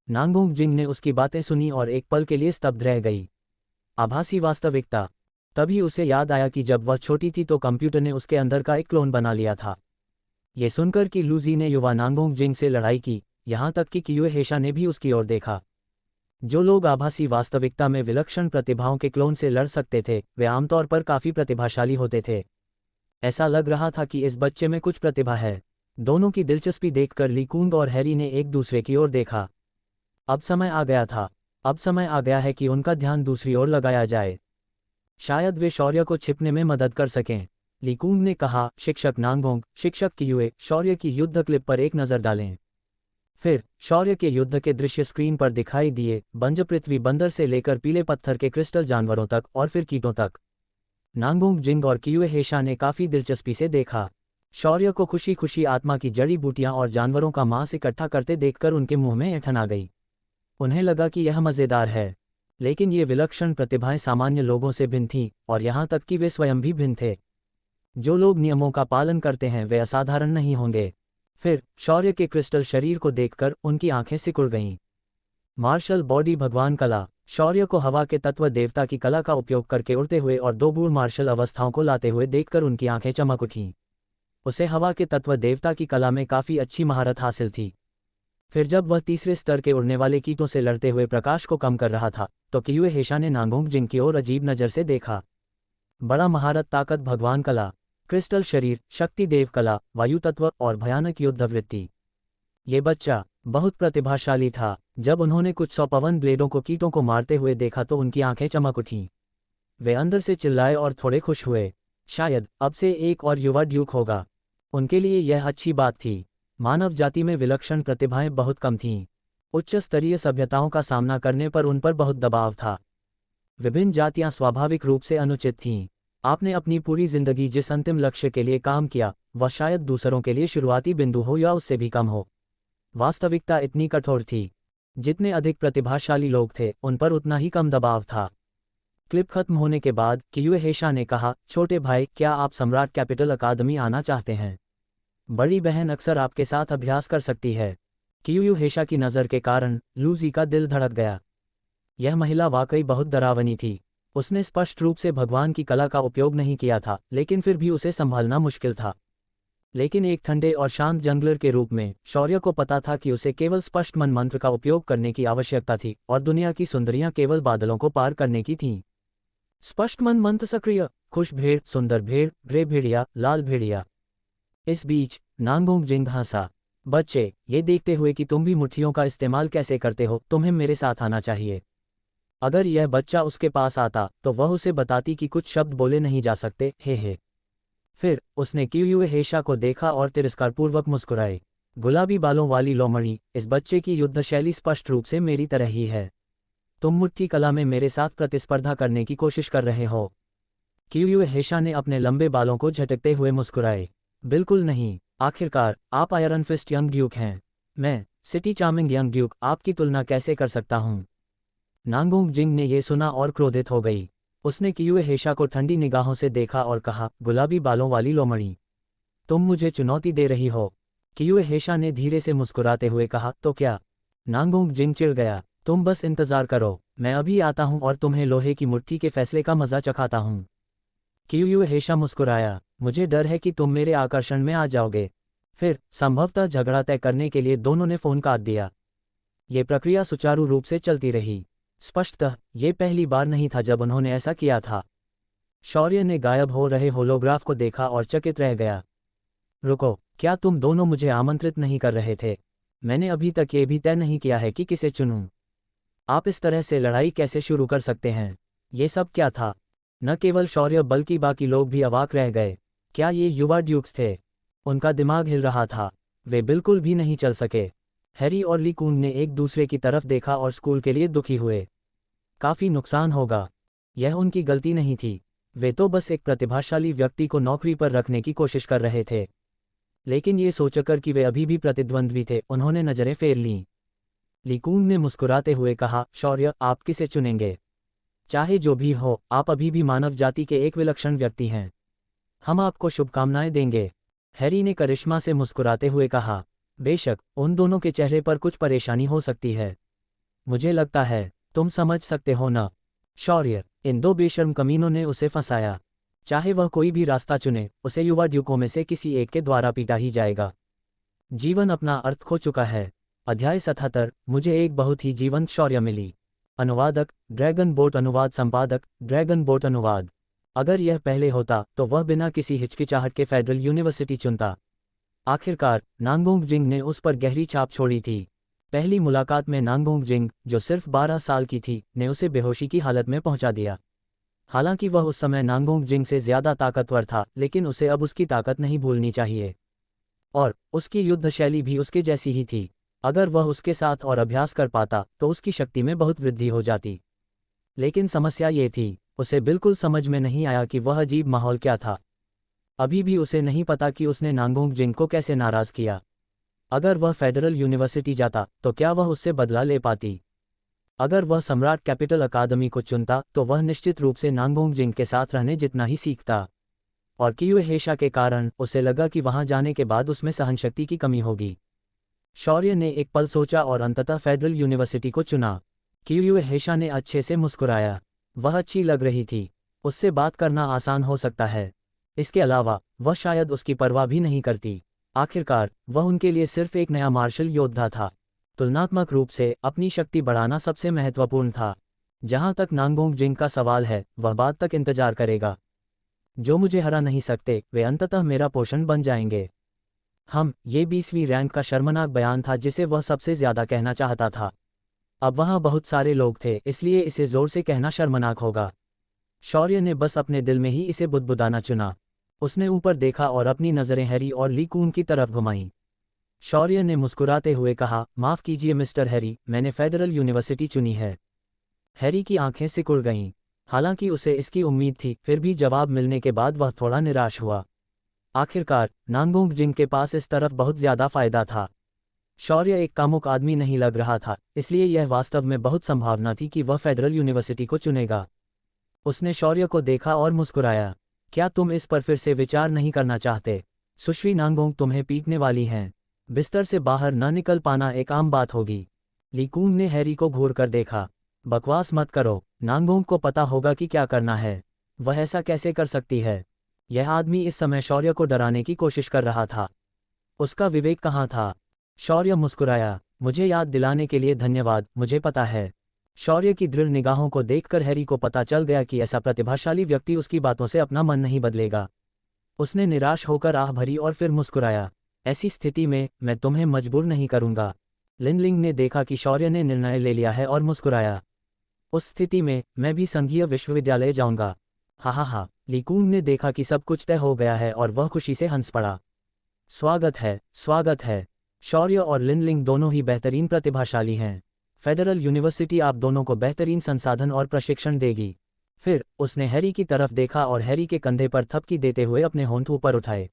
नांगोंग जिंग ने उसकी बातें सुनी और एक पल के लिए स्तब्ध रह गई। आभासी वास्तविकता। तभी उसे याद आया कि जब वह छोटी थी तो कंप्यूटर ने उसके अंदर का एक क्लोन बना लिया था। ये सुनकर कि लूजी ने युवा नांगोंग जिंग से लड़ाई की, यहाँ तक कि क्यूए हेशा ने भी उसकी ओर देखा। जो लोग आभासी वास्तविकता में विलक्षण प्रतिभाओं के क्लोन से लड़ सकते थे, वे आमतौर पर काफ़ी प्रतिभाशाली होते थे। ऐसा लग रहा था कि इस बच्चे में कुछ प्रतिभा है। दोनों की दिलचस्पी देखकर ली कूंग और हैरी ने एक दूसरे की ओर देखा। अब समय आ गया था। अब समय आ गया है कि उनका ध्यान दूसरी ओर लगाया जाए। शायद वे शौर्य को छिपने में मदद कर सकें। ली कूंग ने कहा, शिक्षक नांगोंग, शिक्षक क्यूए, शौर्य की युद्ध क्लिप पर एक नज़र डालें। फिर शौर्य के युद्ध के दृश्य स्क्रीन पर दिखाई दिए, बंजर पृथ्वी बंदर से लेकर पीले पत्थर के क्रिस्टल जानवरों तक और फिर कीटों तक। नांगोंग जिंग और क्यूए हेशा ने काफ़ी दिलचस्पी से देखा। शौर्य को खुशी खुशी आत्मा की जड़ी बूटियां और जानवरों का मांस इकट्ठा करते देखकर उनके मुंह में ऐंठन आ गई। उन्हें लगा कि यह मज़ेदार है, लेकिन ये विलक्षण प्रतिभाएं सामान्य लोगों से भिन्न थीं और यहाँ तक कि वे स्वयं भी भिन्न थे। जो लोग नियमों का पालन करते हैं वे असाधारण नहीं होंगे। फिर शौर्य के क्रिस्टल शरीर को देखकर उनकी आंखें सिकुड़ गईं। मार्शल बॉडी भगवान कला। शौर्य को हवा के तत्व देवता की कला का उपयोग करके उड़ते हुए और दो बूढ़ मार्शल अवस्थाओं को लाते हुए देखकर उनकी आंखें चमक उठीं। उसे हवा के तत्व देवता की कला में काफ़ी अच्छी महारत हासिल थी। फिर जब वह तीसरे स्तर के उड़ने वाले कीटों से लड़ते हुए प्रकाश को कम कर रहा था तो कियुए हेशा ने नांगोंग जिंग की ओर अजीब नज़र से देखा। बड़ा महारत, ताकत, भगवान कला, क्रिस्टल शरीर, शक्ति, देव कला, वायु तत्व और भयानक युद्धवृत्ति। ये बच्चा बहुत प्रतिभाशाली था। जब उन्होंने कुछ 100 पवन ब्लेडों को कीटों को मारते हुए देखा तो उनकी आंखें चमक उठीं। वे अंदर से चिल्लाए और थोड़े खुश हुए। शायद अब से एक और युवा ड्यूक होगा। उनके लिए यह अच्छी बात थी। मानव जाति में विलक्षण प्रतिभाएं बहुत कम थीं। उच्च स्तरीय सभ्यताओं का सामना करने पर उन पर बहुत दबाव था। विभिन्न जातियां स्वाभाविक रूप से अनुचित थीं। आपने अपनी पूरी जिंदगी जिस अंतिम लक्ष्य के लिए काम किया वह शायद दूसरों के लिए शुरुआती बिंदु हो या उससे भी कम हो। वास्तविकता इतनी कठोर थी। जितने अधिक प्रतिभाशाली लोग थे उन पर उतना ही कम दबाव था। क्लिप खत्म होने के बाद कियुए हेशा ने कहा, छोटे भाई, क्या आप सम्राट कैपिटल अकादमी आना चाहते हैं? बड़ी बहन अक्सर आपके साथ अभ्यास कर सकती है। कियुए हेशा की नज़र के कारण लूजी का दिल धड़क गया। यह महिला वाकई बहुत डरावनी थी। उसने स्पष्ट रूप से भगवान की कला का उपयोग नहीं किया था, लेकिन फिर भी उसे संभालना मुश्किल था। लेकिन एक ठंडे और शांत जंगलर के रूप में शौर्य को पता था कि उसे केवल स्पष्ट मन मंत्र का उपयोग करने की आवश्यकता थी और दुनिया की सुंदरियां केवल बादलों को पार करने की थीं। स्पष्ट मन मंत्र सक्रिय, खुश भेड़, सुंदर भेड़, ग्रे भेड़िया, लाल भेड़िया। इस बीच नांगोंग जिंग हंसा। बच्चे, ये देखते हुए कि तुम भी मुट्ठियों का इस्तेमाल कैसे करते हो, तुम्हें मेरे साथ आना चाहिए। अगर यह बच्चा उसके पास आता तो वह उसे बताती कि कुछ शब्द बोले नहीं जा सकते। हे। फिर उसने कियुए हेशा को देखा और तिरस्कारपूर्वक मुस्कुराए। गुलाबी बालों वाली लोमड़ी, इस बच्चे की युद्ध शैली स्पष्ट रूप से मेरी तरह ही है। तुम मुट्ठी कला में मेरे साथ प्रतिस्पर्धा करने की कोशिश कर रहे हो। कियुए हेशा ने अपने लंबे बालों को झटकते हुए मुस्कुराए। बिल्कुल नहीं, आखिरकार आप आयरन फिस्ट यंग ड्यूक हैं। मैं सिटी चार्मिंग यंग ड्यूक आपकी तुलना कैसे कर सकता हूँ? नांगोंग जिंग ने यह सुना और क्रोधित हो गई। उसने कियुए हेशा को ठंडी निगाहों से देखा और कहा, गुलाबी बालों वाली लोमड़ी, तुम मुझे चुनौती दे रही हो? कियुए हेशा ने धीरे से मुस्कुराते हुए कहा, तो क्या? नांगोंग जिंग चिढ़ गया। तुम बस इंतजार करो, मैं अभी आता हूं और तुम्हें लोहे की मुट्ठी के फैसले का मजा चखाता हूं। कियुए हेशा मुस्कुराया, मुझे डर है कि तुम मेरे आकर्षण में आ जाओगे। फिर संभवतः झगड़ा तय करने के लिए दोनों ने फोन काट दिया। ये प्रक्रिया सुचारू रूप से चलती रही। स्पष्टतः ये पहली बार नहीं था जब उन्होंने ऐसा किया था। शौर्य ने गायब हो रहे होलोग्राफ को देखा और चकित रह गया। रुको, क्या तुम दोनों मुझे आमंत्रित नहीं कर रहे थे? मैंने अभी तक ये भी तय नहीं किया है कि किसे चुनूं। आप इस तरह से लड़ाई कैसे शुरू कर सकते हैं? ये सब क्या था? न केवल शौर्य बल्कि बाकी लोग भी अवाक रह गए। क्या ये युवा ड्यूक्स थे? उनका दिमाग हिल रहा था। वे बिल्कुल भी नहीं चल सके। हैरी और ली कून ने एक दूसरे की तरफ देखा और स्कूल के लिए दुखी हुए। काफ़ी नुकसान होगा। यह उनकी गलती नहीं थी। वे तो बस एक प्रतिभाशाली व्यक्ति को नौकरी पर रखने की कोशिश कर रहे थे। लेकिन ये सोचकर कि वे अभी भी प्रतिद्वंद्वी थे, उन्होंने नज़रें फेर लीं। ली कून ने मुस्कुराते हुए कहा, शौर्य, आप किसे चुनेंगे? चाहे जो भी हो, आप अभी भी मानव जाति के एक विलक्षण व्यक्ति हैं। हम आपको शुभकामनाएं देंगे। हैरी ने करिश्मा से मुस्कुराते हुए कहा। बेशक, उन दोनों के चेहरे पर कुछ परेशानी हो सकती है। मुझे लगता है तुम समझ सकते हो ना? शौर्य, इन दो बेशर्म कमीनों ने उसे फंसाया। चाहे वह कोई भी रास्ता चुने, उसे युवा ड्यूकों में से किसी एक के द्वारा पीटा ही जाएगा। जीवन अपना अर्थ खो चुका है। अध्याय 77, मुझे एक बहुत ही जीवंत शौर्य मिली। अनुवादक, ड्रैगन बोट अनुवाद संपादक, ड्रैगन बोट अनुवाद। अगर यह पहले होता तो वह बिना किसी हिचकिचाहट के फेडरल यूनिवर्सिटी चुनता। आखिरकार नांगोंग जिंग ने उस पर गहरी छाप छोड़ी थी। पहली मुलाकात में नांगोंग जिंग, जो सिर्फ 12 साल की थी, ने उसे बेहोशी की हालत में पहुंचा दिया। हालांकि वह उस समय नांगोंग जिंग से ज्यादा ताकतवर था, लेकिन उसे अब उसकी ताकत नहीं भूलनी चाहिए। और उसकी युद्ध शैली भी उसके जैसी ही थी। अगर वह उसके साथ और अभ्यास कर पाता तो उसकी शक्ति में बहुत वृद्धि हो जाती। लेकिन समस्या ये थी, उसे बिल्कुल समझ में नहीं आया कि वह अजीब माहौल क्या था। अभी भी उसे नहीं पता कि उसने नांगोंग जिंग को कैसे नाराज किया। अगर वह फेडरल यूनिवर्सिटी जाता तो क्या वह उससे बदला ले पाती? अगर वह सम्राट कैपिटल अकादमी को चुनता तो वह निश्चित रूप से नांगोंग जिंग के साथ रहने जितना ही सीखता। और कियुए हेशा के कारण उसे लगा कि वहां जाने के बाद उसमें सहनशक्ति की कमी होगी। शौर्य ने एक पल सोचा और अंततः फेडरल यूनिवर्सिटी को चुना। कियुए हेशा ने अच्छे से मुस्कुराया। वह अच्छी लग रही थी। उससे बात करना आसान हो सकता है। इसके अलावा वह शायद उसकी परवाह भी नहीं करती। आखिरकार वह उनके लिए सिर्फ एक नया मार्शल योद्धा था। तुलनात्मक रूप से अपनी शक्ति बढ़ाना सबसे महत्वपूर्ण था। जहां तक नांगोंग जिंग का सवाल है, वह बाद तक इंतजार करेगा। जो मुझे हरा नहीं सकते वे अंततः मेरा पोषण बन जाएंगे। ये 20वीं रैंक का शर्मनाक बयान था जिसे वह सबसे ज्यादा कहना चाहता था। अब वहां बहुत सारे लोग थे, इसलिए इसे जोर से कहना शर्मनाक होगा। शौर्य ने बस अपने दिल में ही इसे बुदबुदाना चुना। उसने ऊपर देखा और अपनी नज़रें हैरी और ली कून की तरफ घुमाईं। शौर्य ने मुस्कुराते हुए कहा, माफ़ कीजिए मिस्टर हैरी, मैंने फेडरल यूनिवर्सिटी चुनी है। हैरी की आंखें सिकुड़ गईं। हालांकि उसे इसकी उम्मीद थी, फिर भी जवाब मिलने के बाद वह थोड़ा निराश हुआ। आखिरकार नांगोंग जिंग के पास इस तरफ बहुत ज्यादा फायदा था। शौर्य एक कामुक आदमी नहीं लग रहा था, इसलिए यह वास्तव में बहुत संभावना थी कि वह फेडरल यूनिवर्सिटी को चुनेगा। उसने शौर्य को देखा और मुस्कुराया। क्या तुम इस पर फिर से विचार नहीं करना चाहते? सुश्री नांगोंग तुम्हें पीटने वाली हैं। बिस्तर से बाहर न निकल पाना एक आम बात होगी। ली कून ने हैरी को घूर कर देखा। बकवास मत करो, नांगोंग को पता होगा कि क्या करना है। वह ऐसा कैसे कर सकती है? यह आदमी इस समय शौर्य को डराने की कोशिश कर रहा था। उसका विवेक कहाँ था? शौर्य मुस्कुराया, मुझे याद दिलाने के लिए धन्यवाद, मुझे पता है। शौर्य की दृढ़ निगाहों को देखकर हैरी को पता चल गया कि ऐसा प्रतिभाशाली व्यक्ति उसकी बातों से अपना मन नहीं बदलेगा। उसने निराश होकर आह भरी और फिर मुस्कुराया, ऐसी स्थिति में मैं तुम्हें मजबूर नहीं करूंगा। लिनलिंग ने देखा कि शौर्य ने निर्णय ले लिया है और मुस्कुराया। उस स्थिति में मैं भी संघीय विश्वविद्यालय जाऊंगा। हा। ली कून ने देखा कि सब कुछ तय हो गया है और वह खुशी से हंस पड़ा। स्वागत है, स्वागत है। शौर्य और लिनलिंग दोनों ही बेहतरीन प्रतिभाशाली हैं। फेडरल यूनिवर्सिटी आप दोनों को बेहतरीन संसाधन और प्रशिक्षण देगी। फिर उसने हैरी की तरफ देखा और हैरी के कंधे पर थपकी देते हुए अपने होंठ ऊपर उठाए।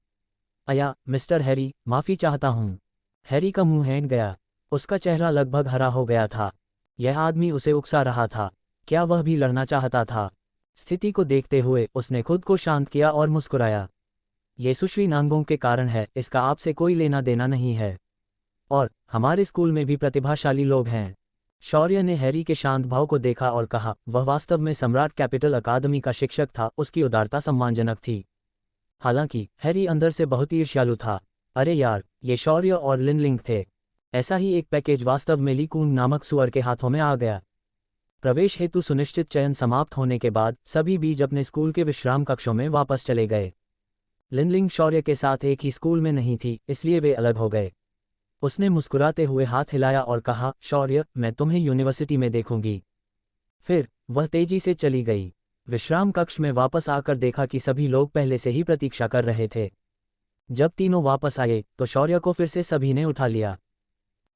अया मिस्टर हैरी, माफ़ी चाहता हूँ। हैरी का मुंह हैंग गया। उसका चेहरा लगभग हरा हो गया था। यह आदमी उसे उकसा रहा था। क्या वह भी लड़ना चाहता था? स्थिति को देखते हुए उसने खुद को शांत किया और मुस्कुराया। ये सुश्री नांगोंग के कारण है, इसका आपसे कोई लेना देना नहीं है। और हमारे स्कूल में भी प्रतिभाशाली लोग हैं। शौर्य ने हैरी के शांत भाव को देखा और कहा, वह वास्तव में सम्राट कैपिटल अकादमी का शिक्षक था। उसकी उदारता सम्मानजनक थी। हालांकि हैरी अंदर से बहुत ईर्ष्यालु था। अरे यार, ये शौर्य और लिनलिंग थे। ऐसा ही एक पैकेज वास्तव में ली कून नामक सुअर के हाथों में आ गया। प्रवेश हेतु सुनिश्चित चयन समाप्त होने के बाद सभी बीज अपने स्कूल के विश्राम कक्षों में वापस चले गए। लिनलिंग शौर्य के साथ एक ही स्कूल में नहीं थी, इसलिए वे अलग हो गए। उसने मुस्कुराते हुए हाथ हिलाया और कहा, शौर्य, मैं तुम्हें यूनिवर्सिटी में देखूंगी। फिर वह तेजी से चली गई। विश्राम कक्ष में वापस आकर देखा कि सभी लोग पहले से ही प्रतीक्षा कर रहे थे। जब तीनों वापस आए तो शौर्य को फिर से सभी ने उठा लिया।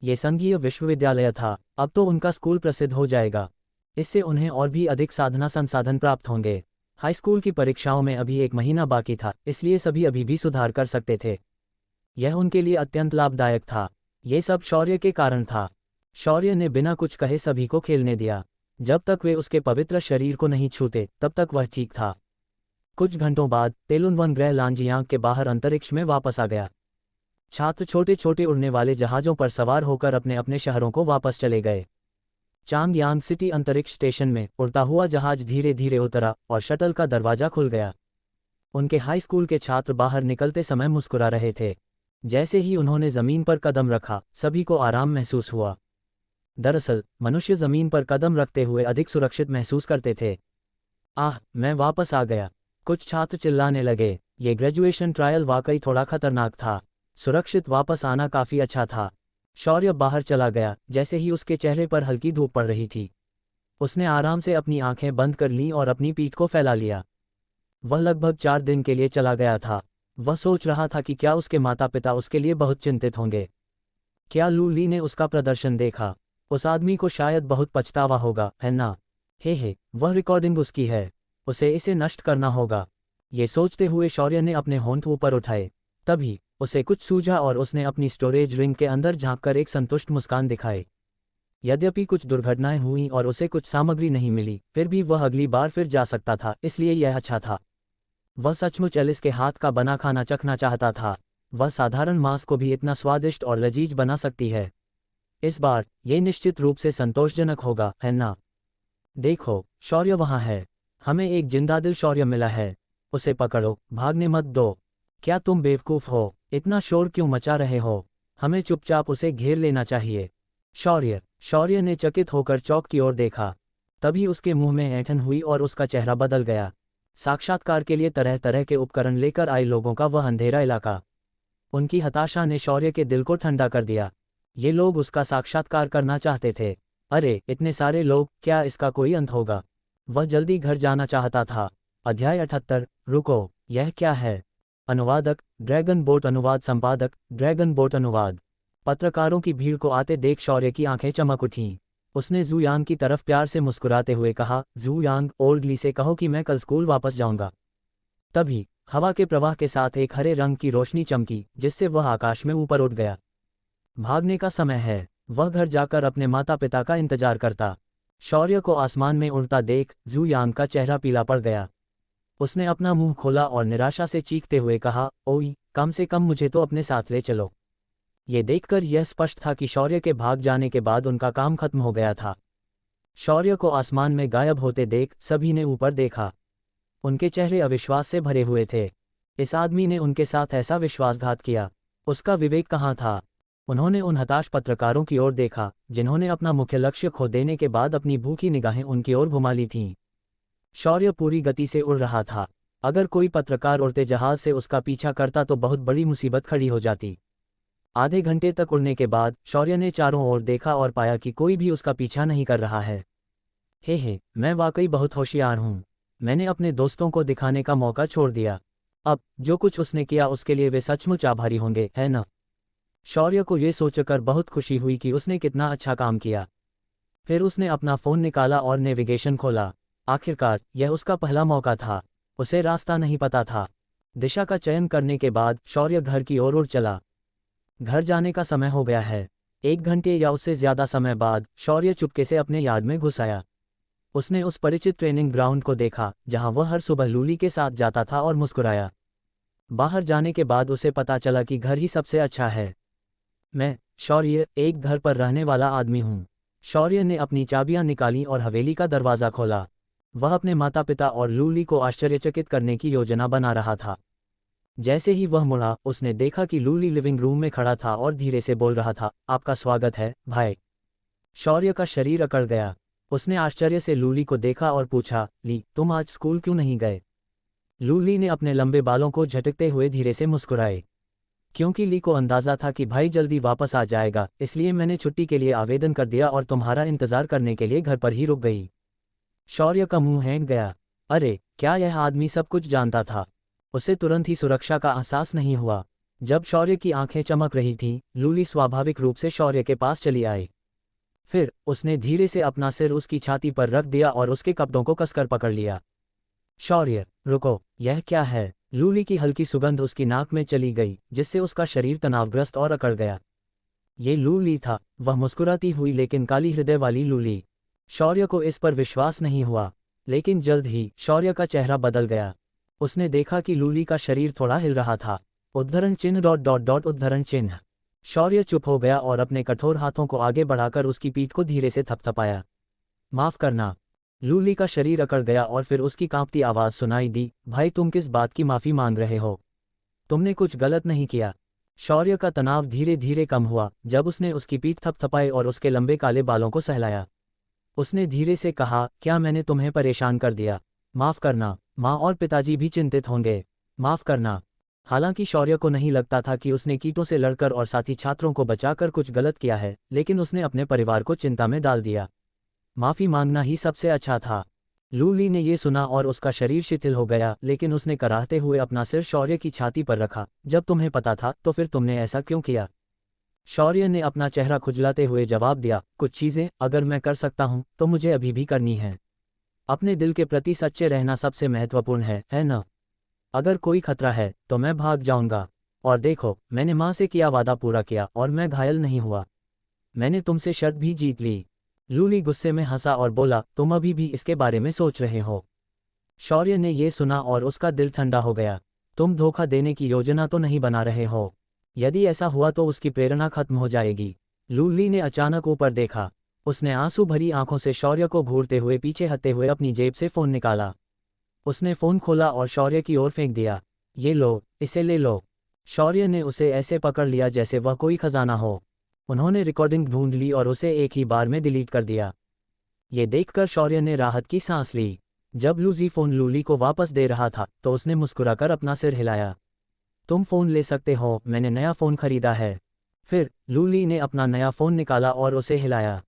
ये संघीय विश्वविद्यालय था, अब तो उनका स्कूल प्रसिद्ध हो जाएगा। इससे उन्हें और भी अधिक साधना संसाधन प्राप्त होंगे। हाई स्कूल की परीक्षाओं में अभी 1 महीना बाकी था, इसलिए सभी अभी भी सुधार कर सकते थे। यह उनके लिए अत्यंत लाभदायक था। ये सब शौर्य के कारण था। शौर्य ने बिना कुछ कहे सभी को खेलने दिया। जब तक वे उसके पवित्र शरीर को नहीं छूते तब तक वह ठीक था। कुछ घंटों बाद तेलुनवन ग्रह लांजियांग के बाहर अंतरिक्ष में वापस आ गया। छात्र छोटे छोटे उड़ने वाले जहाज़ों पर सवार होकर अपने अपने शहरों को वापस चले गए। चांगयांग सिटी अंतरिक्ष स्टेशन में उड़ता हुआ जहाज धीरे धीरे उतरा और शटल का दरवाजा खुल गया। उनके हाई स्कूल के छात्र बाहर निकलते समय मुस्कुरा रहे थे। जैसे ही उन्होंने जमीन पर कदम रखा, सभी को आराम महसूस हुआ। दरअसल मनुष्य जमीन पर कदम रखते हुए अधिक सुरक्षित महसूस करते थे। मैं वापस आ गया, कुछ छात्र चिल्लाने लगे। ये ग्रेजुएशन ट्रायल वाकई थोड़ा खतरनाक था। सुरक्षित वापस आना काफी अच्छा था। शौर्य बाहर चला गया जैसे ही उसके चेहरे पर हल्की धूप पड़ रही थी। उसने आराम से अपनी आंखें बंद कर लीं और अपनी पीठ को फैला लिया। वह लगभग 4 दिन के लिए चला गया था। वह सोच रहा था कि क्या उसके माता पिता उसके लिए बहुत चिंतित होंगे। क्या लू ली ने उसका प्रदर्शन देखा? उस आदमी को शायद बहुत पछतावा होगा, है ना? हे, वह रिकॉर्डिंग उसकी है। उसे इसे नष्ट करना होगा। ये सोचते हुए शौर्य ने अपने होंठ ऊपर उठाए। तभी उसे कुछ सूझा और उसने अपनी स्टोरेज रिंग के अंदर झांककर एक संतुष्ट मुस्कान दिखाई। यद्यपि कुछ दुर्घटनाएं हुईं और उसे कुछ सामग्री नहीं मिली, फिर भी वह अगली बार फिर जा सकता था, इसलिए यह अच्छा था। वह सचमुच एलिस के हाथ का बना खाना चखना चाहता था। वह साधारण मांस को भी इतना स्वादिष्ट और लजीज बना सकती है। इस बार ये निश्चित रूप से संतोषजनक होगा, है ना? देखो, शौर्य वहां है। हमें एक जिंदादिल शौर्य मिला है। उसे पकड़ो, भागने मत दो। क्या तुम बेवकूफ हो? इतना शोर क्यों मचा रहे हो? हमें चुपचाप उसे घेर लेना चाहिए। शौर्य ने चकित होकर चौक की ओर देखा। तभी उसके मुंह में ऐंठन हुई और उसका चेहरा बदल गया। साक्षात्कार के लिए तरह तरह के उपकरण लेकर आए लोगों का वह अंधेरा इलाका। उनकी हताशा ने शौर्य के दिल को ठंडा कर दिया। ये लोग उसका साक्षात्कार करना चाहते थे। अरे इतने सारे लोग, क्या इसका कोई अंत होगा? वह जल्दी घर जाना चाहता था। अध्याय 78। रुको, यह क्या है? अनुवादक ड्रैगन बोट, अनुवाद संपादक ड्रैगन बोट अनुवाद। पत्रकारों की भीड़ को आते देख शौर्य की आंखें चमक उठीं। उसने जू यांग की तरफ प्यार से मुस्कुराते हुए कहा, जू यांग, ओल्ड ली से कहो कि मैं कल स्कूल वापस जाऊंगा। तभी हवा के प्रवाह के साथ एक हरे रंग की रोशनी चमकी, जिससे वह आकाश में ऊपर उठ गया। भागने का समय है। वह घर जाकर अपने माता पिता का इंतजार करता। शौर्य को आसमान में उड़ता देख जू यांग का चेहरा पीला पड़ गया। उसने अपना मुंह खोला और निराशा से चीखते हुए कहा, ओई, कम से कम मुझे तो अपने साथ ले चलो। ये देखकर यह स्पष्ट था कि शौर्य के भाग जाने के बाद उनका काम खत्म हो गया था। शौर्य को आसमान में गायब होते देख सभी ने ऊपर देखा। उनके चेहरे अविश्वास से भरे हुए थे। इस आदमी ने उनके साथ ऐसा विश्वासघात किया। उसका विवेक कहाँ था? उन्होंने उन हताश पत्रकारों की ओर देखा, जिन्होंने अपना मुख्य लक्ष्य खो देने के बाद अपनी भूखी निगाहें उनकी ओर घुमा ली थीं। शौर्य पूरी गति से उड़ रहा था। अगर कोई पत्रकार उड़ते जहाज से उसका पीछा करता तो बहुत बड़ी मुसीबत खड़ी हो जाती। आधे घंटे तक उड़ने के बाद शौर्य ने चारों ओर देखा और पाया कि कोई भी उसका पीछा नहीं कर रहा है। हे, मैं वाकई बहुत होशियार हूँ। मैंने अपने दोस्तों को दिखाने का मौका छोड़ दिया। अब जो कुछ उसने किया उसके लिए वे सचमुच आभारी होंगे, है न? शौर्य को ये सोचकर बहुत खुशी हुई कि उसने कितना अच्छा काम किया। फिर उसने अपना फ़ोन निकाला और नेविगेशन खोला। आखिरकार यह उसका पहला मौका था। उसे रास्ता नहीं पता था। दिशा का चयन करने के बाद शौर्य घर की ओर उड़ चला। घर जाने का समय हो गया है। 1 घंटे या उससे ज़्यादा समय बाद शौर्य चुपके से अपने यार्ड में घुस आया। उसने उस परिचित ट्रेनिंग ग्राउंड को देखा जहां वह हर सुबह लूली के साथ जाता था और मुस्कुराया। बाहर जाने के बाद उसे पता चला कि घर ही सबसे अच्छा है। मैं, शौर्य, एक घर पर रहने वाला आदमी हूँ। शौर्य ने अपनी चाबियां निकाली और हवेली का दरवाज़ा खोला। वह अपने माता पिता और लूली को आश्चर्यचकित करने की योजना बना रहा था। जैसे ही वह मुड़ा, उसने देखा कि लूली लिविंग रूम में खड़ा था और धीरे से बोल रहा था, आपका स्वागत है, भाई। शौर्य का शरीर अकड़ गया। उसने आश्चर्य से लूली को देखा और पूछा, ली, तुम आज स्कूल क्यों नहीं गए? लूली ने अपने लंबे बालों को झटकते हुए धीरे से मुस्कुराए। क्योंकि ली को अंदाजा था कि भाई जल्दी वापस आ जाएगा, इसलिए मैंने छुट्टी के लिए आवेदन कर दिया और तुम्हारा इंतजार करने के लिए घर पर ही रुक गई। शौर्य का मुंह हैंग गया। अरे, क्या यह आदमी सब कुछ जानता था? उसे तुरंत ही सुरक्षा का एहसास नहीं हुआ। जब शौर्य की आंखें चमक रही थीं, लूली स्वाभाविक रूप से शौर्य के पास चली आई। फिर उसने धीरे से अपना सिर उसकी छाती पर रख दिया और उसके कपड़ों को कसकर पकड़ लिया। शौर्य, रुको, यह क्या है? लूली की हल्की सुगंध उसकी नाक में चली गई, जिससे उसका शरीर तनावग्रस्त और अकड़ गया। ये लूली था, वह मुस्कुराती हुई लेकिन काली हृदय वाली लूली। शौर्य को इस पर विश्वास नहीं हुआ, लेकिन जल्द ही शौर्य का चेहरा बदल गया। उसने देखा कि लूली का शरीर थोड़ा हिल रहा था। उद्धरण चिन्ह ... उद्धरण चिन्ह। शौर्य चुप हो गया और अपने कठोर हाथों को आगे बढ़ाकर उसकी पीठ को धीरे से थपथपाया। माफ करना। लूली का शरीर अकड़ गया और फिर उसकी कांपती आवाज़ सुनाई दी, भाई तुम किस बात की माफ़ी मांग रहे हो? तुमने कुछ गलत नहीं किया। शौर्य का तनाव धीरे धीरे कम हुआ जब उसने उसकी पीठ थपथपाई और उसके लंबे काले बालों को सहलाया। उसने धीरे से कहा, क्या मैंने तुम्हें परेशान कर दिया? माफ़ करना, माँ और पिताजी भी चिंतित होंगे। माफ़ करना। हालांकि शौर्य को नहीं लगता था कि उसने कीटों से लड़कर और साथी छात्रों को बचाकर कुछ गलत किया है, लेकिन उसने अपने परिवार को चिंता में डाल दिया। माफ़ी मांगना ही सबसे अच्छा था। लूली ने ये सुना और उसका शरीर शिथिल हो गया, लेकिन उसने कराहते हुए अपना सिर शौर्य की छाती पर रखा। जब तुम्हें पता था तो फिर तुमने ऐसा क्यों किया? शौर्य ने अपना चेहरा खुजलाते हुए जवाब दिया, कुछ चीज़ें अगर मैं कर सकता हूँ तो मुझे अभी भी करनी है। अपने दिल के प्रति सच्चे रहना सबसे महत्वपूर्ण है न? अगर कोई खतरा है तो मैं भाग जाऊंगा। और देखो, मैंने माँ से किया वादा पूरा किया और मैं घायल नहीं हुआ। मैंने तुमसे शर्त भी जीत ली। लूली गुस्से में हंसा और बोला, तुम अभी भी इसके बारे में सोच रहे हो? शौर्य ने ये सुना और उसका दिल ठंडा हो गया। तुम धोखा देने की योजना तो नहीं बना रहे हो? यदि ऐसा हुआ तो उसकी प्रेरणा खत्म हो जाएगी। लूली ने अचानक ऊपर देखा। उसने आंसू भरी आंखों से शौर्य को घूरते हुए पीछे हटते हुए अपनी जेब से फ़ोन निकाला। उसने फ़ोन खोला और शौर्य की ओर फेंक दिया। ये लो, इसे ले लो। शौर्य ने उसे ऐसे पकड़ लिया जैसे वह कोई खजाना हो। उन्होंने रिकॉर्डिंग ढूंढ ली और उसे एक ही बार में डिलीट कर दिया। ये देखकर शौर्य ने राहत की सांस ली। जब लूजी फ़ोन लूली को वापस दे रहा था तो उसने मुस्कुराकर अपना सिर हिलाया। तुम फ़ोन ले सकते हो, मैंने नया फ़ोन खरीदा है। फिर लूली ने अपना नया फ़ोन निकाला और उसे हिलाया।